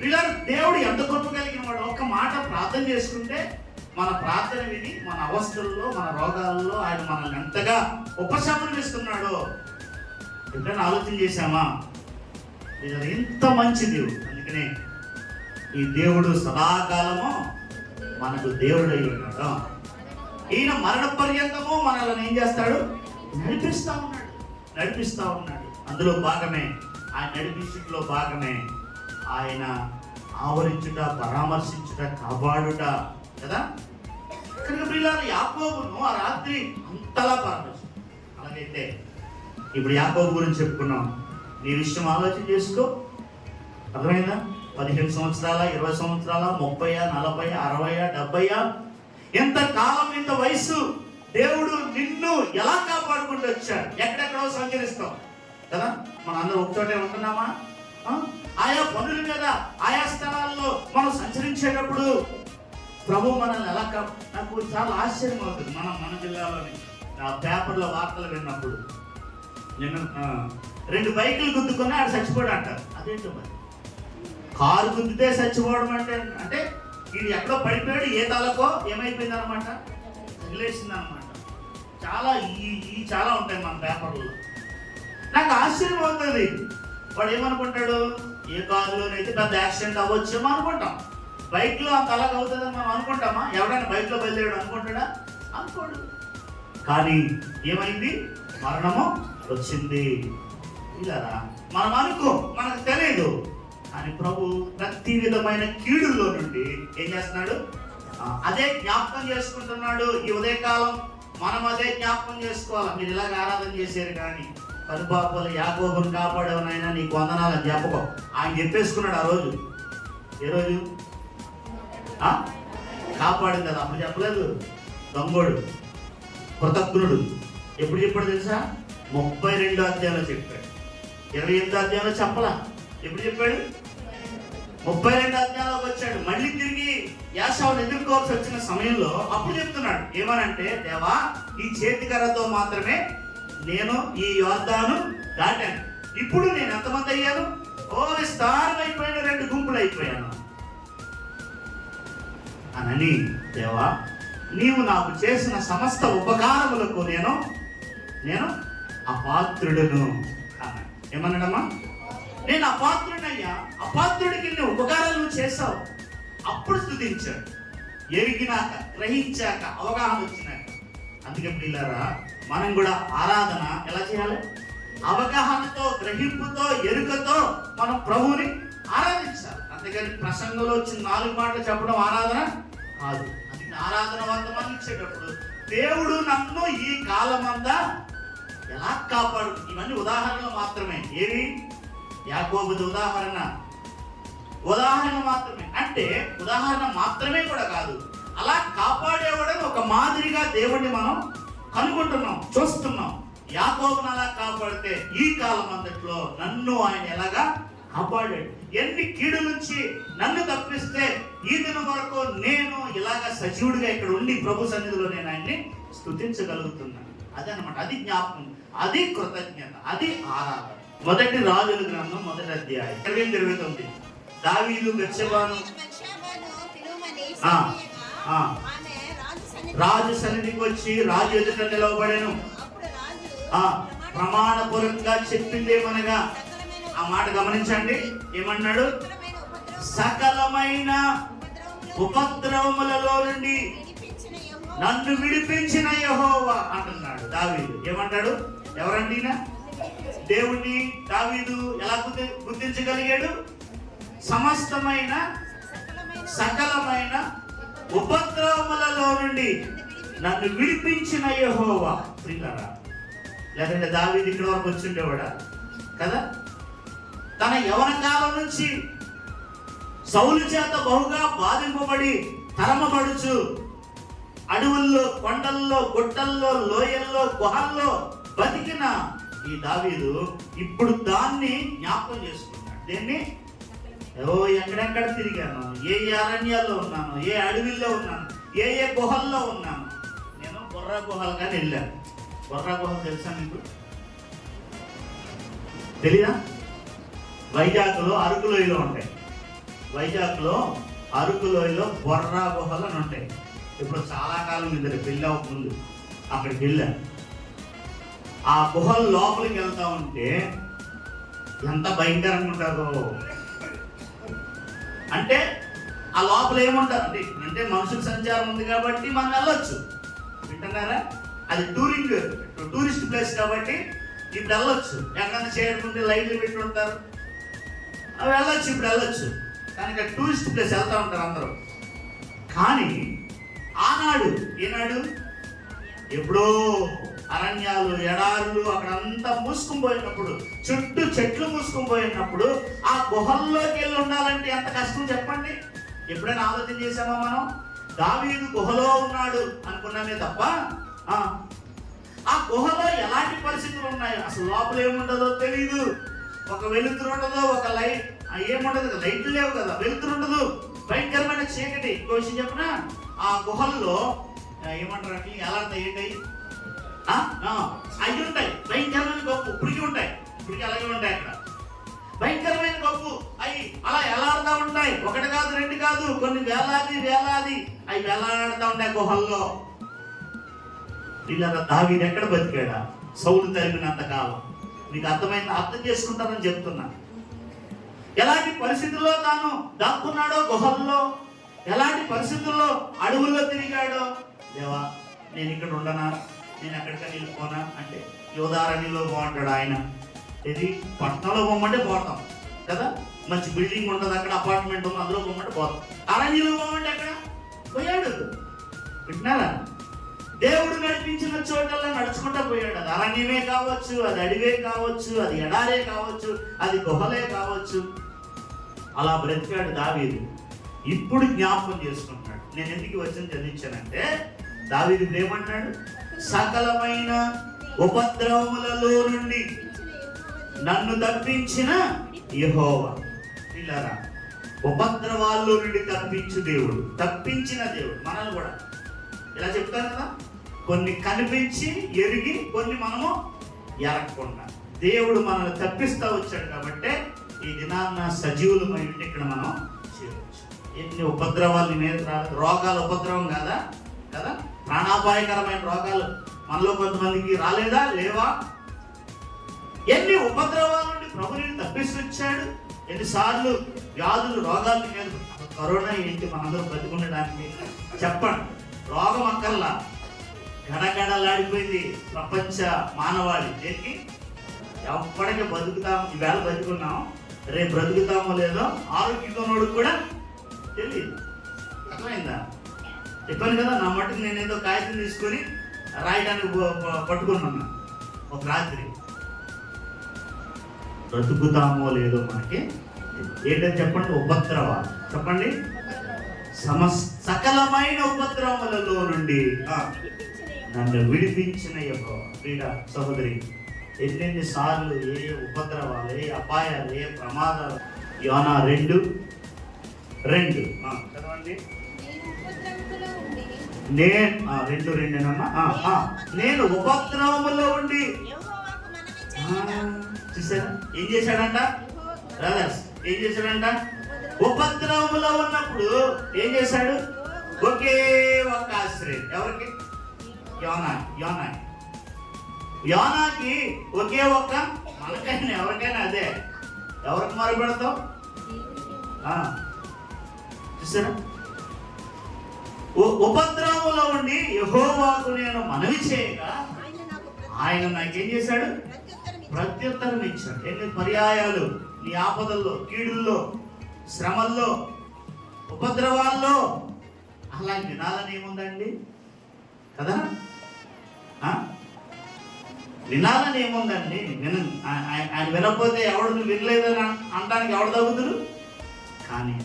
S1: ఇలా దేవుడు ఎంత గొప్ప కలిగిన వాడు. ఒక్క మాట ప్రార్థన చేసుకుంటే మన ప్రార్థన విని మన అవస్థల్లో, మన రోగాల్లో ఆయన మనల్ని ఎంతగా ఉపశమనం ఇస్తున్నాడో ఎప్పుడైనా ఆలోచన చేశామా? ఎంత మంచి దేవుడు. అందుకనే ఈ దేవుడు సదాకాలము మనకు దేవుడు అయి ఉన్నాడు. ఈయన మరణ పర్యంతము మనల్ని ఏం చేస్తాడు? నడిపిస్తా ఉన్నాడు. అందులో భాగమే, ఆయన నడిపించుటలో భాగమే ఆయన ఆవరించుట, పరామర్శించుట, కాపాడుట కదా. కనుక ప్రియులారా యాకోబును ఆ రాత్రి అంతలా పరామర్శించాడు. అలాగైతే ఇప్పుడు యాకోబు గురించి చెప్పుకున్నాం. నీ విషయం ఆలోచన చేసుకో. అర్థమైందా? 15 సంవత్సరాల, 20 సంవత్సరాల, 30, 40, 60, 70, ఎంత కాలం, ఇంత వయసు దేవుడు నిన్ను ఎలా కాపాడుకుంటూ వచ్చాడు. ఎక్కడెక్కడో సంచరిస్తాం కదా, మన అందరూ ఒకచోటే ఉంటున్నామా? ఆయా పనుల మీద, ఆయా స్థలాల్లో మనం సంచరించేటప్పుడు ప్రభు మనల్ని ఎలా నాకు చాలా ఆశ్చర్యం అవుతుంది. మన జిల్లాలోని పేపర్లో వార్తలు విన్నప్పుడు, నేను 2 బైకులు గుద్దుకొని ఆడు చచ్చిపోయాడు అంటారు. అదేంటో మరి, కారు గుద్దితే చచ్చిపోవడం అంటే ఇది ఎక్కడో పడిపోయాడు, ఏ తలకో ఏమైపోయింది అనమాట, తగిలేసింది అనమాట. చాలా చాలా ఉంటాయి మన పేపర్లో. నాకు ఆశ్చర్యం అవుతుంది. వాడు ఏమనుకుంటాడు, ఏ కారులోనైతే పెద్ద యాక్సిడెంట్ అవ్వచ్చేమో అనుకుంటాం, బైక్లో అంత అలాగ అవుతుందని మనం అనుకుంటామా? ఎవడైనా బైక్లో బయలుదేరాడు అనుకుంటాడా? అనుకోడు. కానీ ఏమైంది? మరణము వచ్చింది. ఇలా మనం అనుకో, మనకు తెలియదు. అని ప్రభు ప్రతి విధమైన కీడుల్లో నుండి ఏం చేస్తున్నాడు? అదే జ్ఞాపకం చేసుకుంటున్నాడు. ఈ ఉదయకాలం మనం అదే జ్ఞాపకం చేసుకోవాలి. మీరు ఇలాగ ఆరాధన చేశారు కానీ కనుపాపలు యాకోబును కాపాడేవనైనా నీకు వందనాలని చెప్పకం. ఆయన చెప్పేసుకున్నాడు ఆ రోజు. ఏ రోజు కాపాడింది కదా, అప్పుడు చెప్పలేదు. దొంగోడు, కృతజ్ఞుడు ఎప్పుడు చెప్పాడు తెలుసా? 32 అధ్యాయంలో చెప్పాడు. 28 అధ్యాయంలో చెప్పలా. ఎప్పుడు చెప్పాడు? 32 అధ్యాయంలోకి వచ్చాడు. మళ్ళీ తిరిగి యాశావును ఎదుర్కోవాల్సి వచ్చిన సమయంలో అప్పుడు చెప్తున్నాడు. ఏమనంటే, దేవా ఈ చేతికర్రతో మాత్రమే నేను ఈ యోర్దాను దాటాను. ఇప్పుడు నేను ఎంతమంది అయ్యాను? విస్తారం అయిపోయిన 2 గుంపులు అయిపోయాను అనని, దేవా నీవు నాకు చేసిన సమస్త ఉపకారములకు నేను అపాత్రుడును అన్నాడు. ఏమన్నాడమ్మా? నేను అపాత్రుడయ్యా, అపాత్రుడికి నువ్వు ఉపకారాలు చేశావు. అప్పుడు స్తుతించాడు. ఎరిగినాక, గ్రహించాక, అవగాహన వచ్చినాక. అందుకే పిల్లరా, మనం కూడా ఆరాధన ఎలా చేయాలి? అవగాహనతో, గ్రహింపుతో, ఎరుకతో మనం ప్రభువుని ఆరాధించాలి. అంతేగాని ప్రసంగంలో వచ్చిన 4 మాటలు చెప్పడం ఆరాధన కాదు. అందుకే ఆరాధన వర్తమానం ఇచ్చేటప్పుడు దేవుడు నన్ను ఈ కాలమంతా ఎలా కాపాడు, ఇవన్నీ ఉదాహరణలు మాత్రమే. ఏవి? యాకోబుది ఉదాహరణ మాత్రమే. అంటే ఉదాహరణ మాత్రమే కూడా కాదు, అలా కాపాడేవాడని ఒక మాదిరిగా దేవుడిని మనం కనుగొంటున్నాం, చూస్తున్నాం. యాకోబును అలా కాపాడితే ఈ కాలం అంతట్లో నన్ను ఆయన ఎలాగా కాపాడాడు. ఎన్ని కీడు నుంచి నన్ను తప్పిస్తే ఈ దినం వరకు నేను ఇలాగ సజీవుడిగా ఇక్కడ ఉండి ప్రభు సన్నిధిలో నేను ఆయన్ని స్తుతించగలుగుతున్నాను. అదనమాట. అది జ్ఞాపకం, అది కృతజ్ఞత, అది ఆరాధన. 1 రాజుల గ్రంథం 1వ అధ్యాయం 28-29. దావీదు బెత్షెబాను రాజు సన్నిధికి వచ్చి రాజు ఎదుట నిలవబడెను. ప్రమాణపూర్వకంగా చెప్పిందేమనగా, ఆ మాట గమనించండి. ఏమన్నాడు? సకలమైన ఉపద్రవములలో నుండి నన్ను విడిపించిన యెహోవా అంటున్నాడు దావీదు. ఏమంటాడు? ఎవరండి? దేవుణ్ణి దావీదు ఎలా గుర్తించగలిగాడు? సమస్తమైన సకలమైన ఉపద్రవములలో నుండి నన్ను విడిపించిన యెహోవా. ప్రియులారా, లేదంటే దావీదు ఇక్కడ వరకు వచ్చిండేవాడా కదా? తన యవన కాలం నుంచి సౌలు చేత బహుగా బాధింపబడి తరమబడుచు అడవుల్లో, కొండల్లో, గుట్టల్లో, లోయల్లో, గుహల్లో బతికిన ఈ దావీదు ఇప్పుడు దాన్ని జ్ఞాపకం చేసుకున్నాడు. దేన్ని? ఎక్కడెక్కడ తిరిగాను, ఏ అరణ్యాల్లో ఉన్నాను, ఏ అడవిల్లో ఉన్నాను, ఏ గుహల్లో ఉన్నాను. నేను బొర్రా గుహలు కానీ వెళ్ళాను. బొర్రా గుహలు తెలుసా మీకు? తెలీదా? వైజాగ్లో అరకులోయలో ఉంటాయి. వైజాగ్లో అరకులోయలో బొర్రా గుహలు అని ఉంటాయి. ఇప్పుడు చాలా కాలం కింద పెళ్ళి అవ్వకముందు అక్కడికి వెళ్ళాను. ఆ గుహల లోపలికి వెళ్తా ఉంటే ఎంత భయంకరంగా ఉంటారో. అంటే ఆ లోపల ఏముంటారు అంటే మనుషుల సంచారం ఉంది కాబట్టి మనం వెళ్ళొచ్చు. వింటున్నారా? అది టూరిస్ట్ ప్లేస్ కాబట్టి ఇప్పుడు వెళ్ళొచ్చు. ఎక్కడన్నా చేరుకుంటే లైట్లు పెట్టి ఉంటారు, అవి వెళ్ళొచ్చు, ఇప్పుడు వెళ్ళొచ్చు. కానీ ఇక్కడ టూరిస్ట్ ప్లేస్ వెళ్తూ ఉంటారు అందరూ. కానీ ఆనాడు, ఈనాడు, ఎప్పుడో అరణ్యాలు, ఎడారులు అక్కడంతా మూసుకుని పోయినప్పుడు, చుట్టూ చెట్లు మూసుకుని పోయినప్పుడు ఆ గుహల్లోకి వెళ్ళి ఉండాలంటే ఎంత కష్టం చెప్పండి. ఎప్పుడైనా ఆలోచన చేసామా మనం? దావీదు గుహలో ఉన్నాడు అనుకున్నామే తప్ప ఆ గుహలో ఎలాంటి పరిస్థితులు ఉన్నాయో అసలు లోపల ఏముండదో తెలియదు. ఒక వెలుతురు ఉండదు, ఒక లైట్ ఏముండదు, లైట్లు లేవు కదా, వెలుతురు ఉండదు, భయంకరమైన చీకటి. ఇంకో విషయం చెప్పిన, ఆ గుహల్లో ఏమంటారు అంటే ఎలా ఏంటి అవి ఉంటాయి, భయంకరమైన గొప్ప ఇప్పటికీ ఉంటాయి, ఇప్పటికీ అలాగే ఉంటాయి. అక్కడ భయంకరమైన గొప్ప అవి అలా ఎలాడుతూ ఉంటాయి. ఒకటి కాదు, రెండు కాదు, కొన్ని వేలాది అవి వేలాడుతూ ఉంటాయి గుహల్లో. ఇలా దావీదు ఎక్కడ బతికాడా? సౌలు తరిమినంత కాలం. మీకు అర్థం చేసుకుంటారని చెప్తున్నా. ఎలాంటి పరిస్థితుల్లో తాను దాక్కున్నాడో గుహల్లో, ఎలాంటి పరిస్థితుల్లో అడవుల్లో తిరిగాడో. దేవా, నేను ఇక్కడ ఉండనా, నేను ఎక్కడికైనా వెళ్ళిపోనా అంటే యోధారణ్యంలో బాగుంటాడు ఆయన. ఇది పట్టణంలో పోమంటే పోతాం కదా, మంచి బిల్డింగ్ ఉంటుంది, అక్కడ అపార్ట్మెంట్ ఉంది, అందులో పోమంటే పోతాం. అరణ్యంలో పోమంటే అక్కడ పోయాడు. వింటున్నారా? దేవుడు నడిపించిన చోటల్లో నడుచుకుంటూ పోయాడు. అది అరణ్యమే కావచ్చు, అది అడివే కావచ్చు, అది ఎడారే కావచ్చు, అది గుహలే కావచ్చు. అలా బ్రతికాడు దావీదు. ఇప్పుడు జ్ఞాపకం చేసుకుంటున్నాడు. నేను ఎందుకు వచ్చిన చదివించానంటే, దావీదు ఏమంటాడు? సకలమైన ఉపద్రవములలో నుండి నన్ను తప్పించిన యెహోవా. పిల్లరా, ఉపద్రవాల్లో నుండి తప్పించిన దేవుడు మనల్ని కూడా ఇలా చెప్తారు కదా, కొన్ని కనిపించి ఎరిగి, కొన్ని మనము ఎరగకుండా దేవుడు మనల్ని తప్పిస్తూ వచ్చాడు. కాబట్టి ఈ దినాన్న సజీవులమై ఉంటే ఇక్కడ మనం చేయవచ్చు. ఎన్ని ఉపద్రవాలు మీద రాలేదు. రోగాలు ఉపద్రవం కదా, ప్రాణాపాయకరమైన రోగాలు మనలో కొంతమందికి రాలేదా, లేవా? ఎన్ని ఉపద్రవాల నుండి ప్రభుని తప్పిస్తొచ్చాడు. ఎన్నిసార్లు వ్యాధులు, రోగాలు మీద. కరోనా ఏంటి మనందరూ బతికుండడానికి? చెప్పండి. రోగం అక్కర్లా, గడగడలాడిపోయింది ప్రపంచ మానవాళి. దేనికి? ఎప్పటికీ బతుకుతాం. ఈవేళ బతుకున్నాం, రేపు బ్రతుకుతామో లేదో ఆరోగ్యంగా ఉన్నోడు కూడా తెలియదు. అర్థమైందా? చెప్పాను కదా, నా మట్టుకు నేనేదో కాగితం తీసుకొని రాయడానికి పట్టుకున్నాను ఒక రాత్రి. బ్రతుకుతామో లేదో మనకి ఏంటని చెప్పండి. ఉపద్రవాలు చెప్పండి. సకలమైన ఉపద్రవములలో నుండి నన్ను విడిపించిన యెహోవా. ప్రియ సహోదరి, ఎన్నెన్ని సార్లు ఏ ఉపద్రవాలు, ఏ అపాయాలు, ఏ ప్రమాదాలు. యోనా 2:2 చదవండి. నేను ఉపద్రవములో ఉండి. చూసారా ఏం చేశాడంట బ్రదర్స్? ఏం చేశాడంట? ఉపద్రవములో ఉన్నప్పుడు ఏం చేశాడు? ఒకే ఒక్క ఆశ్రయం. ఎవరికి? యోనాకి ఒకే ఒక్క. మనకైనా ఎవరికైనా అదే. ఎవరికి మొరపెడతాం? చూసారా? ఉపద్రవములో ఉండి యెహోవాకు నేను మనవి చేయగా ఆయన నాకేం చేశాడు? ప్రత్యుత్తరం ఇచ్చాడు. ఎన్ని పర్యాయాలు నీ ఆపదల్లో, కీడుల్లో, శ్రమల్లో, ఉపద్రవాల్లో. అలా వినాలని ఏముందండి కదా? వినాలని ఏముందండి? ఆయన వినకపోతే ఎవడు నువ్వు వినలేదని అనడానికి ఎవడు తగ్గుతుడు? కానీ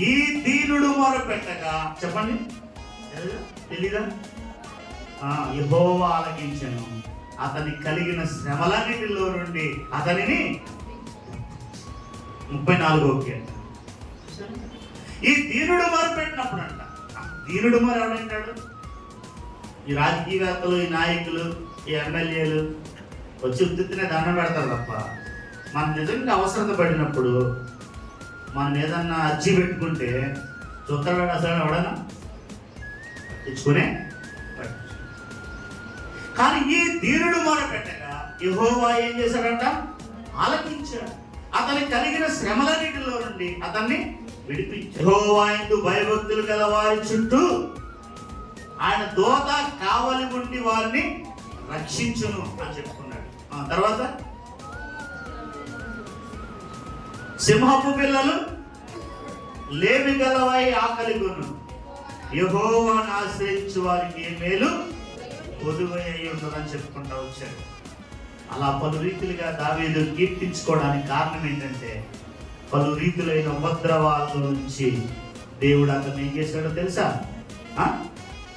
S1: ఈ దీనుడు మొరపెట్టగా, చెప్పండి, తెలీదా? యెహోవా ఆలకించెను, అతని కలిగిన శ్రమలన్నిటిలో నుండి అతనిని 34 ఈ దీనుడు మొరపెట్టినప్పుడు అంట. దీనుడు మొర ఎవడంటాడు? ఈ రాజకీయవేత్తలు, ఈ నాయకులు, ఈ ఎమ్మెల్యేలు వచ్చి ఉత్తినే దండం పెడతారు తప్ప, మన నిజంగా అవసరత పడినప్పుడు మనం ఏదన్నా అర్జీ పెట్టుకుంటే చూస్తాడు అసలు ఎవడన్నా తెచ్చుకునే. కానీ ఈ దీనుడు మొరపెట్టగా యెహోవా ఏం చేశాడంట? ఆలకించాడు. అతని కలిగిన శ్రమలన్నిటిలో నుండి అతన్ని విడిపించాడు. యెహోవా యందు భయభక్తులు గల వారి చుట్టూ ఆయన దూత కావలి ఉండి వారిని రక్షించును అని చెప్పుకున్నాడు. తర్వాత సింహపు పిల్లలు లేమి గలవై ఆకలి కొను, యెహోవాను ఆశ్రయించు వారికి ఏ మేలు పొదువై అయి ఉంటుందని చెప్పుకుంటా వచ్చాడు. అలా పలు రీతిలుగా దావీదు కీర్తించుకోవడానికి కారణం ఏంటంటే పలు రీతులైన ఉపద్రవాల నుంచి దేవుడు అతను ఏం చేశాడో తెలుసా?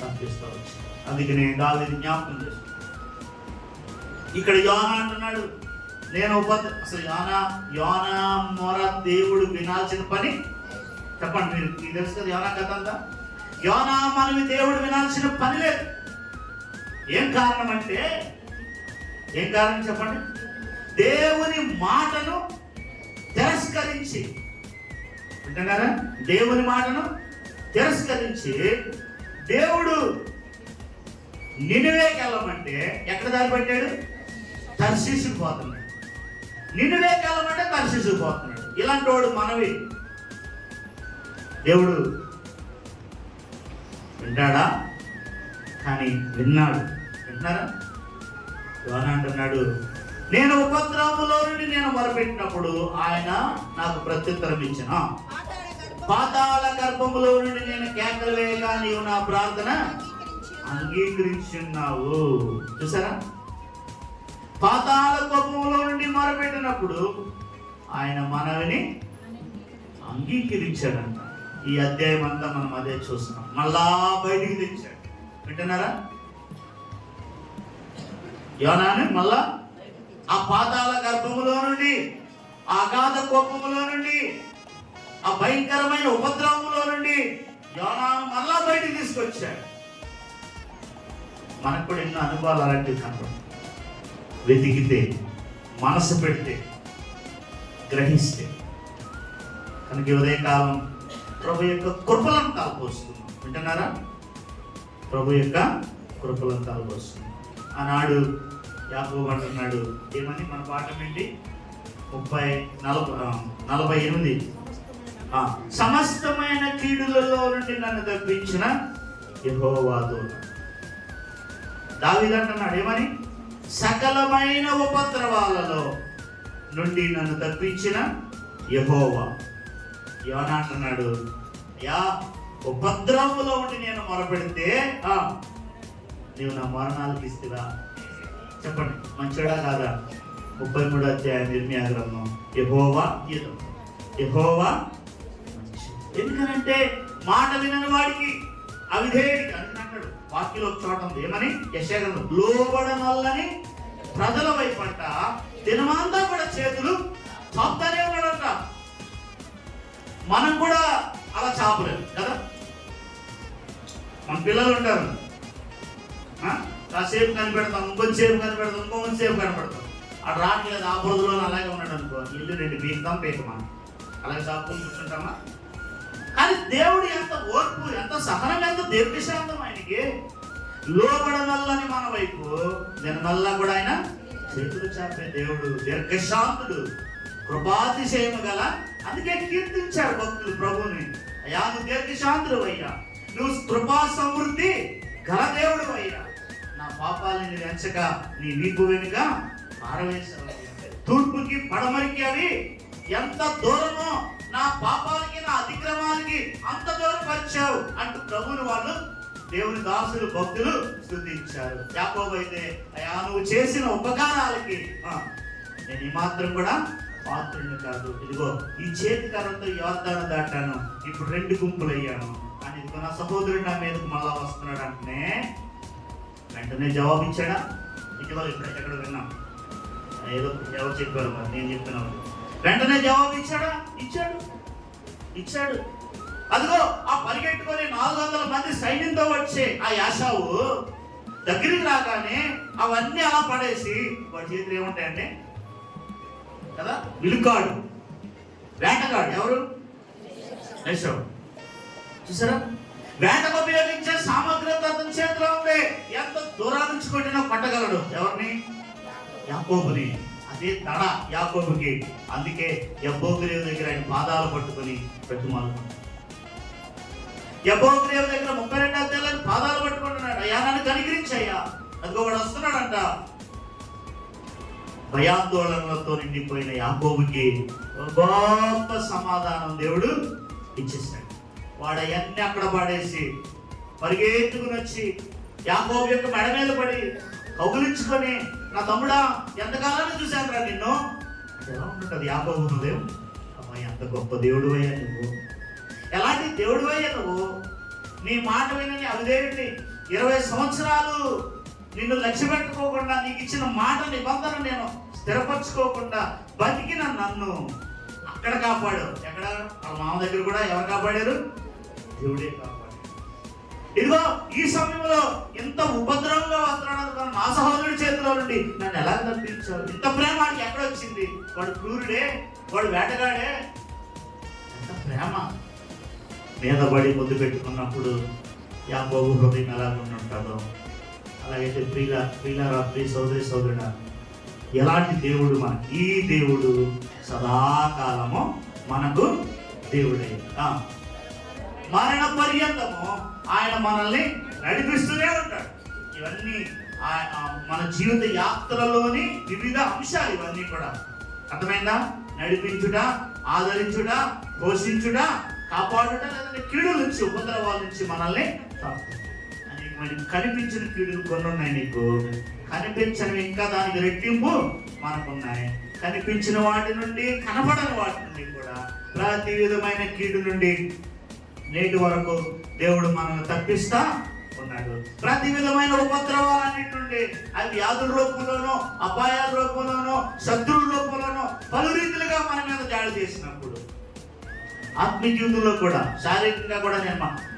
S1: తప్పిస్తూ వచ్చాడు. అందుకని దావీదు జ్ఞాపకం చేస్తాడు. ఇక్కడ యోనా అంటున్నాడు, నేను అసలు యోనా మొర దేవుడు వినాల్సిన పని చెప్పండి. మీకు తెలుసు కదా యోనా కథ అంతా. యోనా మనవి దేవుడు వినాల్సిన పని లేదు. ఏం కారణం అంటే, ఏం కారణం చెప్పండి? దేవుని మాటను తిరస్కరించి, వింటున్నారా? దేవుని మాటను తిరస్కరించి దేవుడు నినివేకి వెళ్ళమంటే ఎక్కడ దారి పెట్టాడు? తర్షీషుకు పోతున్నాడు. నినివేకి వెళ్ళమంటే తర్షీషుకు పోతున్నాడు. ఇలాంటి వాడు మనవి దేవుడు వింటాడా? కానీ విన్నాడు. వింటున్నారా? యోనా అంటున్నాడు, నేను ఉపద్రవములో నుండి నేను మొరపెట్టినప్పుడు ఆయన నాకు ప్రత్యుత్తరం ఇచ్చిన. పాతాళ గర్భములో నుండి నేను కేకలు వేయగా నీవు నా ప్రార్థన అంగీకరించున్నావు. చూసారా? పాతాళ గర్భములో నుండి మొరపెట్టినప్పుడు ఆయన మనవిని అంగీకరించాడంట. ఈ అధ్యాయం అంతా మనం అదే చూస్తున్నాం. మళ్ళా బయటికి తెచ్చాడు. వింటున్నారా? యోనాని మళ్ళా ఆ పాతాళ గర్భములో నుండి, ఆ అగాధ కోపములో నుండి, ఆ భయంకరమైన ఉపద్రవములో నుండి యోనాను మళ్ళా బయటికి తీసుకొచ్చాడు. మనకు కూడా ఎన్నో అనుభవాలు అలాంటివి కనపడతాయి. వెతికితే, మనసు పెడితే, గ్రహిస్తే. కనుక ఉదయకాలం ప్రభు యొక్క కృపలను తలపోస్తున్నాం. వింటున్నారా? ప్రభు యొక్క కృపలను తలపోస్తున్నాం. ఆనాడు యాకోబు అంటున్నాడు ఏమని? మన పాఠం ఏంటి? 48 సమస్తమైన కీడులలో నుండి నన్ను తప్పించిన యెహోవాతో. దావీదు అంటున్నాడు ఏమని? సకలమైన ఉపద్రవాలలో నుండి నన్ను తప్పించిన యెహోవా. యోనా అంటున్నాడు, ఉపద్రవములో ఉండి నేను మొరపెడితే నీవు నా మరణాలకు ఇస్తురా. చెప్పండి, మంచిడా కాదా? 33వ అధ్యాయం ఇర్మియా గ్రంథం. యెహోవా ఎందుకనంటే మాట వినని వాడికి, అవిధేయుడికి అంటున్నాడు. వాక్యలో చోట ఏమని? యెషయా గ్రంథం, లోబడనొల్లని ప్రజల వైపంట దినమంతా కూడా చేతులు చాపుతానే ఉన్నాడంట. మనం కూడా అలా చాపలేదు కదా. మన పిల్లలు ఉంటారు, కాసేపు కనిపెడతాం, ఇంకొంచెంసేపు కనిపెడతాం, ఇంకొంచెంసేపు కనిపెడతాం. అటు రావట్లేదు, ఆ బురదలో అలాగే ఉన్నాడు అనుకో, ఇల్లు 2 పీకుతాం, పేకమా అలాగే చాపుకొని కూర్చుంటామా? కానీ దేవుడు ఎంత ఓర్పు, ఎంత సహనం, ఎంత దీర్ఘశాంతం ఆయనకి. లోబడనల్లని మన వైపు నిన్నల్లా కూడా ఆయన చేతులు చాపే దేవుడు, దీర్ఘశాంతుడు, కృపాతిశయము గల. అందుకే కీర్తించారు భక్తులు ప్రభుని. అయ్యా నువ్వు దీర్ఘశాంతుడు అయ్యా, నువ్వు కృపా సమృద్ధి గల దేవుడు అయ్యా. నా పాపాలని నువ్వు ఎంచక నీ వీపు వెనుక పారవేశావు. తూర్పుకి పడమరికి అవి ఎంత దూరమో, నా పాపాలకి నా అతిక్రమాలకి అంత దూరం పరిచావు అంటూ ప్రభుని వాళ్ళు దేవుని దాసులు భక్తులు స్తుతించారు. యాకోబు అయితే అయ్యా నువ్వు చేసిన ఉపకారాలకి నేను ఈ మాత్రం కూడా పాత్రుని కాదు. ఇదిగో ఈ చేతి కర్రతో యోర్దాను దాటాను, ఇప్పుడు 2 గుంపులు అయ్యాను అని ఇదిగో నా సహోదరుడు నా మీదకు మళ్ళా వస్తున్నాడు అంటే వెంటనే జవాబు ఇచ్చాడా? ఇటీవల ఎక్కడ విన్నాం, ఏదో ఎవరు చెప్పారు, మరి నేను చెప్తున్నాను. వెంటనే జవాబు ఇచ్చాడా? ఇచ్చాడు. అదిగో ఆ పరిగెట్టుకొని 400 మంది సైన్యంతో వచ్చే ఆ యాషావు దగ్గరికి రాగానే అవన్నీ అలా పడేసి వాడి చేతులు ఏముంటాయంటే కదా, విలుకాడు, వేటగాడు. ఎవరు? యాషావు. చూసారా? వేటకు ఉపయోగించే సామగ్రి అతని చేతిలో ఉంది. ఎంత దూరం నుంచి కొట్టినా పట్టగలడు. ఎవరిని? యాకోబుని. అదే తడ యాకోబుకి. అందుకే యబ్బోగ్రీవు దగ్గర ఆయన పాదాలు పట్టుకొని ప్రతిమాలు. యబ్బోగ్రీవు దగ్గర 32 అధ్యాయాలు పాదాలు పట్టుకుంటున్నాడు. అయ్యా నన్ను కనికరించయ్యా, అదిగో వాడు వస్తున్నాడంట. భయాందోళనలతో నిండిపోయిన యాకోబుకి గొప్ప సమాధానం దేవుడు ఇచ్చేసాడు. వాడు అవన్నీ అక్కడ పడేసి పరిగెత్తుకుని వచ్చి యాకోబు యొక్క మెడ మీద పడి కౌగులించుకొని, నా తమ్ముడా ఎంతకాలాన్ని చూశాను రా నిన్ను అంటే ఎలా ఉంటుంది యాకోబు హృదయం? అమ్మాయి ఎంత గొప్ప దేవుడు అయ్యా నువ్వు, ఎలాంటి దేవుడు అయ్యా నువ్వు, నీ మాట వినని అవిదేవిని 20 సంవత్సరాలు నిన్ను లక్ష్య పెట్టుకోకుండా, నీకు ఇచ్చిన మాట నిబంధన నేను స్థిరపరచుకోకుండా బతికిన నన్ను అక్కడ కాపాడు. ఎక్కడ? వాళ్ళ మామ దగ్గర కూడా ఎవరు కాపాడారు? దేవుడే కాపాడు. ఇదిగో ఈ సమయంలో ఇంత ఉపద్రవంగా వస్తున్నాడు నా సహోదరుడి చేతిలో నుండి నన్ను ఎలా తప్పించావు? ఇంత ప్రేమ వాడికి ఎక్కడొచ్చింది? వాడు క్రూరుడే, వాడు వేటగాడే. ఎంత ప్రేమ మీద పడి ముద్దు పెట్టుకున్నప్పుడు యాకోబు హృదయం ఎలా ఉంటుందో, అలాగైతే ప్రియ సోదరి సోదరుడా, ఎలాంటి దేవుడు ఈ దేవుడు సదాకాలము మనకు దేవుడే. మరణ పర్యంతము ఆయన మనల్ని నడిపిస్తూనే ఉంటాడు. ఇవన్నీ మన జీవిత యాత్రలోని వివిధ అంశాలు ఇవన్నీ కూడా. అర్థమైందా? నడిపించుట, ఆదరించుట, పోషించుట, కాపాడుట, లేదంటే కీడుల నుంచి, ఉపద్రవాల నుంచి మనల్ని అని. మరి కనిపించిన కీడులు కొన్ని ఉన్నాయి నీకు, కనిపించనివి ఇంకా దానికి రెట్టింపు మనకున్నాయి. కనిపించిన వాటి నుండి, కనపడని వాటి నుండి కూడా ప్రతి విధమైన కీడు నుండి నేటి వరకు దేవుడు మనల్ని తప్పిస్తా ఉన్నాడు. ప్రతి విధమైన ఉపద్రవాలన్నిటి నుండి, అది వ్యాధుల రూపంలోనో, అపాయాల రూపంలోనో, శత్రువుల రూపంలోనో పలు రీతిలుగా మన మీద దాడి చేసినప్పుడు, ఆత్మీయ జీవితంలో కూడా, శారీరకంగా కూడా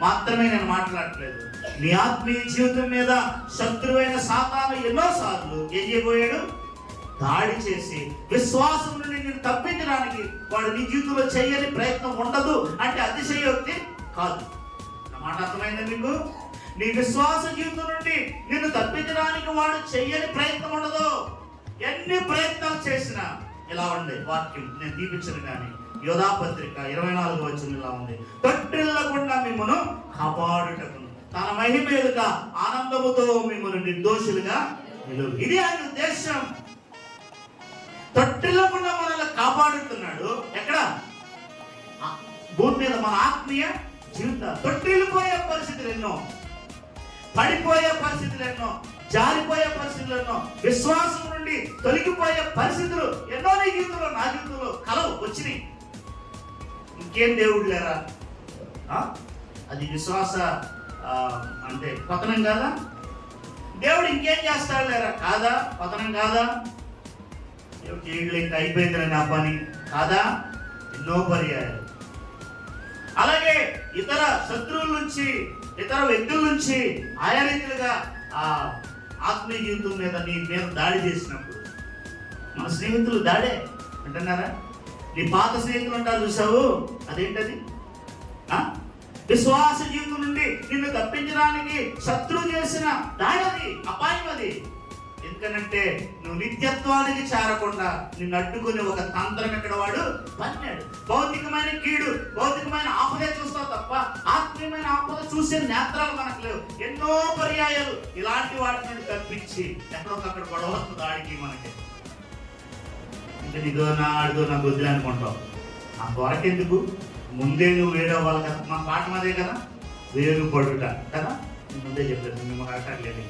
S1: మాత్రమే నేను మాట్లాడట్లేదు, నీ ఆత్మీయ జీవితం మీద శత్రువైన సాతాను ఎన్నోసార్లు ఏం చేయబోయాడు? దాడి చేసి విశ్వాసం నుండి నేను తప్పించడానికి వాడు నీ జీవితంలో చేయని ప్రయత్నం ఉండదు అంటే అతిశయోక్తి కాదు. నా మాట అర్థమైందా మీకు? నీ విశ్వాస జీవితం నుండి నిన్ను తప్పించడానికి వాడు చెయ్యని ప్రయత్నం ఉండదు. ఎన్ని ప్రయత్నాలు చేసినా ఇలా ఉండే వాక్యం నేను దీపించను కానీ, యోధా పత్రిక 24వ వచనం ఇలా ఉంది, తొట్టిల్లకుండా మిమ్మల్ని కాపాడుటకు తన మహిమ ఎదుట ఆనందముతో మిమ్మల్ని నిర్దోషులుగా నిలువు. ఇది ఆయన ఉద్దేశం. తొట్టిల్లకుండా మనల్ని కాపాడుతున్నాడు. ఎక్కడ? భూమి మీద మన ఆత్మీయ జీవితం. తొట్టిల్లిపోయే పరిస్థితులు ఎన్నో, పడిపోయే పరిస్థితులు ఎన్నో, జారిపోయే పరిస్థితులు ఎన్నో, విశ్వాసం నుండి తొలగిపోయే పరిస్థితులు ఎన్నో నీ జీవితంలో, నా జీవితంలో కలవు వచ్చినాయి. ఇంకేం దేవుడు లేరా? అది విశ్వాస అంటే పతనం కాదా? దేవుడు ఇంకేం చేస్తాడు లేరా? కాదా? పతనం కాదా? దేవుడు ఇంకా అయిపోయింది నా పని కాదా? ఎన్నో పర్యాయాలు. అలాగే ఇతర శత్రువుల నుంచి, ఇతర వ్యక్తుల నుంచి ఆయా రీతిలుగా ఆ ఆత్మీయ జీవితం మీద నీ మీద దాడి చేసినప్పుడు, మన స్నేహితులు దాడే అంటున్నారా? నీ పాత స్నేహితులు అంటారు చూసావు, అదేంటది? విశ్వాస జీవితం నుండి నిన్ను తప్పించడానికి శత్రువు చేసిన దాడి, అది అపాయం. అది ఎందుకనంటే నువ్వు నిత్యత్వానికి చేరకుండా నిన్ను అడ్డుకుని ఒక తంత్రం ఎక్కడ వాడు పన్నాడు. భౌతికమైన కీడు, భౌతికమైన ఆపద చూస్తావు తప్ప ఆత్మీయమైన ఆపద చూసే నేత్రాలు మనకు లేవు. ఎన్నో పర్యాయాలు ఇలాంటి వాటి నుండి తప్పించి ఎక్కడొకక్కడ గొడవ వస్తుంది ఆడికి మనకి. ఇంకా నీదో నా ఆడిదో నాకు వద్దులే అనుకుంటావు. ఆ కొరకెందుకు? ముందే నువ్వు వేరే వాళ్ళ కదా, మన పాఠం అదే కదా, వేరు పడుట కదా. ముందే చెప్పలేదు, మిమ్మల్ని అడగట్లేదు.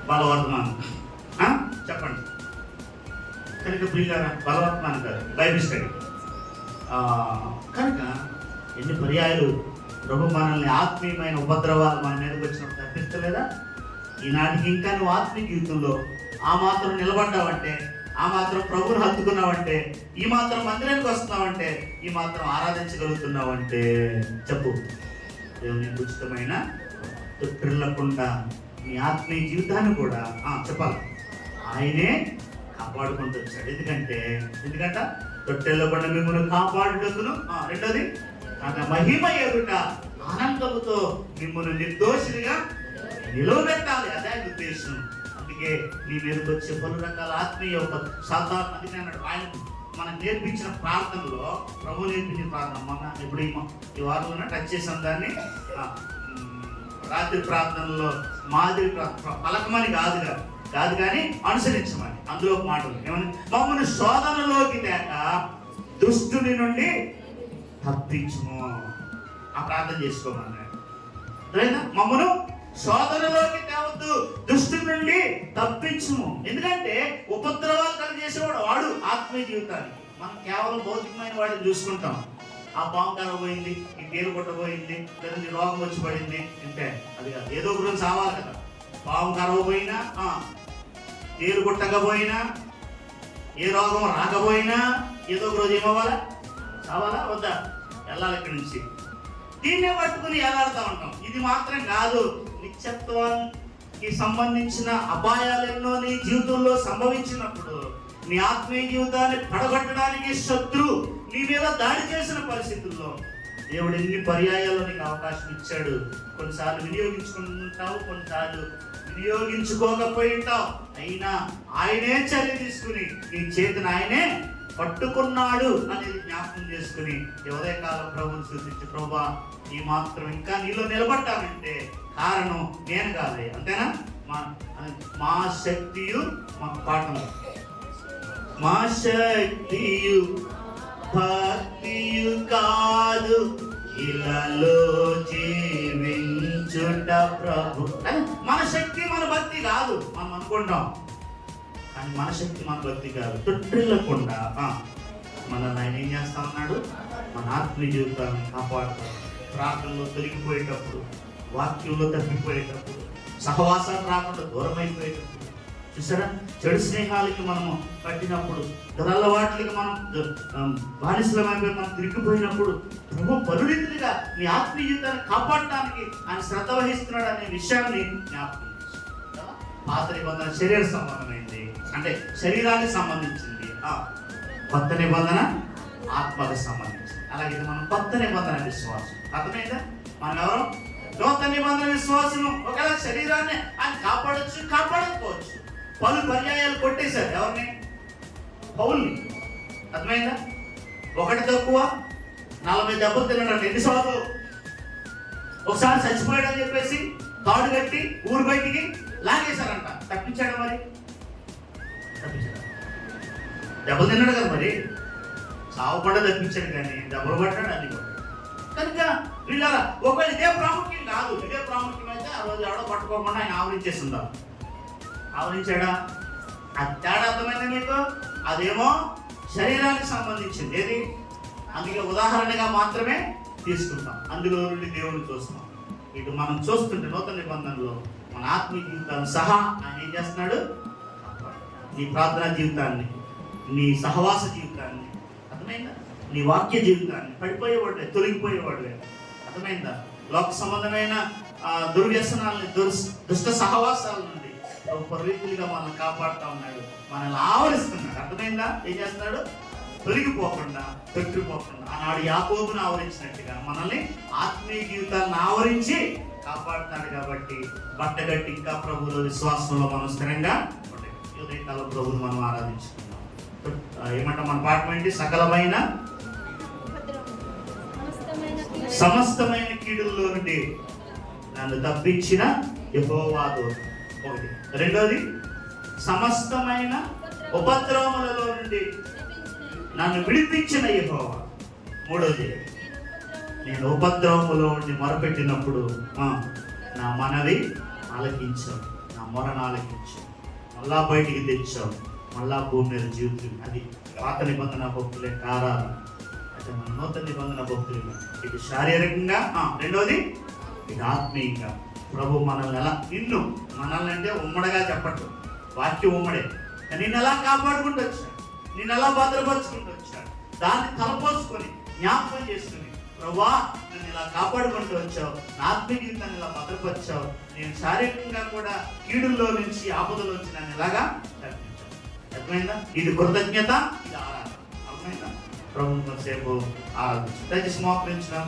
S1: బలవర్తమానం చెప్పండి. కనుక ప్రియులారా, బలవర్తమానం కాదు, బైబిల్ స్టడీ. కనుక ఎన్ని పర్యాయాలు ప్రభు మనల్ని ఆత్మీయమైన ఉపద్రవాలు మన మీదకి వచ్చినప్పుడు తప్పిస్తలేదా? ఈనాటికి ఇంకా నువ్వు ఆత్మీయ జీవితంలో ఆ మాత్రం నిలబడ్డావంటే, ఆ మాత్రం ప్రభువును హత్తుకున్నావంటే, ఈ మాత్రం మందిరానికి వస్తున్నావంటే, ఈ మాత్రం ఆరాధించగలుగుతున్నావంటే చెప్పు, దేవుని ఉచితమైన తొట్టిల్లకుండా నీ ఆత్మీయ జీవితాన్ని కూడా చెప్పాలి ఆయనే కాపాడుకుంటూ వచ్చాడు. ఎందుకంట తొట్టెల్లకుండా మిమ్మల్ని కాపాడుటకును, రెండోది తన మహిమ ఎదుట ఆనందముతో మిమ్మల్ని నిర్దోషిగా నిలవబెట్టాలి. అదే ఉద్దేశం. అందుకే నీ మీదకి వచ్చే పలు రకాల ఆత్మీయ సాధారణ అన్నాడు ఆయన మనకు నేర్పించిన ప్రార్థనలో, ప్రభు నేర్పించిన ప్రార్థన మొన్న ఇప్పుడు ఈ వారంలో టచ్ చేసాం దాన్ని. రాత్రి ప్రార్థనలో మాదిరి పలకమని కాదు కానీ అనుసరించమని. అందులో ఒక మాట ఉంది, ఏమని? మమ్మల్ని శోధనలోకి తేక దుష్టుని నుండి తప్పించుము. ఆ ప్రార్థన చేసుకోమన్నాడు. మమ్మను శోధనలోకి తేవద్దు, దుష్టు నుండి తప్పించుము. ఎందుకంటే ఉపద్రవాలు కలిగేసేవాడు వాడు ఆత్మీయ జీవితానికి. మనం కేవలం భౌతికమైన వాడిని చూసుకుంటాం. ఆ పాము కరగబోయింది, ఈ తేలు కొట్టబోయింది, లేదంటే రోగం వచ్చి పడింది అంటే అది కాదు. ఏదో ఒక రోజు సావాలి కదా. పాము కరవబోయినా, తేలు కొట్టకపోయినా, ఏ రోగం రాకపోయినా ఏదో ఒక రోజు ఏమవ్వాలా? సావాలా వద్దా? వెళ్ళాలి ఇక్కడి నుంచి. దీన్నే పట్టుకుని ఎలాడుతూ ఉంటాం. ఇది మాత్రం కాదు, నిత్యత్వానికి సంబంధించిన అపాయాలు ఎన్నో నీ జీవితంలో సంభవించినప్పుడు నీ ఆత్మీయ జీవితాన్ని పడగొట్టడానికి శత్రువు నీ మీద దాడి చేసిన పరిస్థితుల్లో దేవుడు ఎన్ని పర్యాయాల్లో నీకు అవకాశం ఇచ్చాడు. కొన్నిసార్లు వినియోగించుకుంటావు, కొన్నిసార్లు వినియోగించుకోకపోయి ఉంటావు. అయినా ఆయనే చర్య తీసుకుని నీ చేతిని ఆయనే పట్టుకున్నాడు అనేది జ్ఞాపకం చేసుకుని ఉదయకాలం ప్రభువుని స్తుతించి, ప్రభువా ఈ మాత్రం ఇంకా నీలో నిలబడ్డానంటే కారణం నేను కాదే. అంతేనా? మా శక్తియు మా పాఠము, మా శక్తియు భక్తియు కాదు ఇలాలో జీవించుట ప్రభు. మన శక్తి మన భక్తి కాదు మనం అనుకుంటాం, కానీ మన శక్తి మన భక్తి కాదు. తొట్టిల్లకుండా మనల్ని ఆయన ఏం చేస్తా ఉన్నాడు? మన ఆత్మీయ జీవితాన్ని కాపాడుతాడు. ప్రార్థనలో తొలగిపోయేటప్పుడు, వాక్యంలో తప్పిపోయేటప్పుడు, సహవాసాలు రాకుండా దూరం అయిపోయేటప్పుడు, చూసారా, చెడు స్నేహాలకి మనము పట్టినప్పుడు, దురలవాట్లకి మనం బానిసలమైపోయి మనం తిరిగిపోయినప్పుడు ప్రభు పరురీతిగా నీ ఆత్మీయ జీవితాన్ని కాపాడటానికి ఆయన శ్రద్ధ వహిస్తున్నాడు అనే విషయాన్ని జ్ఞాపకం. పాత నిబంధన శరీర సంబంధమైంది, అంటే శరీరానికి సంబంధించింది. కొత్త నిబంధన ఆత్మకు సంబంధించింది. అలాగే మనం కొత్త నిబంధన విశ్వాసం. అర్థమైందా? మనం ఎవరు? నూతన నిబంధన విశ్వాసం. ఒకవేళ శరీరాన్ని ఆయన కాపాడచ్చు, కాపాడకపోవచ్చు. పలు పర్యాయాలు కొట్టేశారు ఎవరిని? పౌల్ని. అర్థమైందా? ఒకటి తక్కువ 40 దెబ్బలు తిన్నాడు. ఎన్నిసార్లు? ఒకసారి చచ్చిపోయాడని చెప్పేసి తాడు కట్టి ఊరు బయటికి లాగేశారంట. తప్పించాడు. మరి తప్పించాడు, దెబ్బలు తిన్నాడు కదా. మరి సావకుండా తప్పించాడు, కానీ దెబ్బలు పడ్డాడు, అన్ని పడ్డాడు. కనుక వీళ్ళ ఒకవేళ ఇదే ప్రాముఖ్యం కాదు, ఇదే ప్రాముఖ్యం అయితే ఆ రోజు ఎవడో పట్టుకోకుండా ఆయన ఆవరించేసిందా? ఆవరించాడా? అది తేడా అర్థమైందా మీకు? అదేమో శరీరానికి సంబంధించింది. ఏది? అందుకే ఉదాహరణగా మాత్రమే తీసుకుంటాం, అందులో నుండి దేవుని చూస్తాం. ఇటు మనం చూస్తుంటే నూతన నిబంధనలో మన ఆత్మీయ జీవితాన్ని సహా ఆయన ఏం చేస్తున్నాడు? నీ ప్రార్థనా జీవితాన్ని, నీ సహవాస జీవితాన్ని, అర్థమైందా? నీ వాక్య జీవితాన్ని పడిపోయేవాడులే, తొలగిపోయేవాడులే. అర్థమైందా? లోక సంబంధమైన దుర్వ్యసనాలని, దుష్ట సహవాసాల నుండి రీతిగా మనల్ని కాపాడుతూ ఉన్నాడు, మనల్ని ఆవరిస్తున్నాడు. అర్థమైందా? ఏం చేస్తున్నాడు? తొలగిపోకుండా, తొట్టిపోకుండా ఆనాడు యాకోబును ఆవరించినట్టుగా మనల్ని ఆత్మీయ జీవితాలను ఆవరించి కాపాడుతున్నాడు. కాబట్టి బట్టగట్టి ఇంకా ప్రభువులో విశ్వాసంలో మనం స్థిరంగా ఉంటాయి. ఉదయకాలం ప్రభువును మనం ఆరాధించుకుందాం. ఏమంటాం మన పాఠం ఏంటి? సకలమైన సమస్తమైన కీడుల్లో నుండి నన్ను తప్పించిన యెహోవా దూత. ఒకటి. రెండోది, సమస్తమైన ఉపద్రవములలో నుండి నన్ను విడిపించిన యెహోవా. మూడోది, నేను ఉపద్రవములో ఉండి మొరపెట్టినప్పుడు నా మనవి ఆలకించావు, నా మొరను ఆలకించావు, మళ్ళా బయటికి తెచ్చావు, మళ్ళా భూమి మీద జీవితం. అది పాత నిబంధన భక్తులే ఆరాధన. అయితే మన నూతన నిబంధన భక్తులు ఇది శారీరకంగా, రెండోది ఇది ఆత్మీయంగా. ప్రభు మనల్ని ఎలా, మనల్ని అంటే ఉమ్మడిగా చెప్పట్టు, వాక్యం ఉమ్మడే, నిన్ను ఎలా కాపాడుకుంటూ వచ్చాడు, నిన్ను ఎలా భద్రపరుచుకుంటూ వచ్చాడు, దాన్ని తలపోసుకొని జ్ఞాపకం చేసుకుని, ప్రభువా నన్ను ఇలా కాపాడుకుంటూ వచ్చావు, నా ఆత్మీయ జీవితాన్ని ఇలా భద్రపరిచావు, నేను శారీరకంగా కూడా కీడుల్లో నుంచి, ఆపదల నుంచి నన్ను ఇలాగా తప్పించావు. అర్థమైందా? ఇది కృతజ్ఞత, ఇది ఆరాధన. అర్థమైందా? ప్రభుత్వం సేపు ఆరాధించు. దయచేసి మోకరించడం.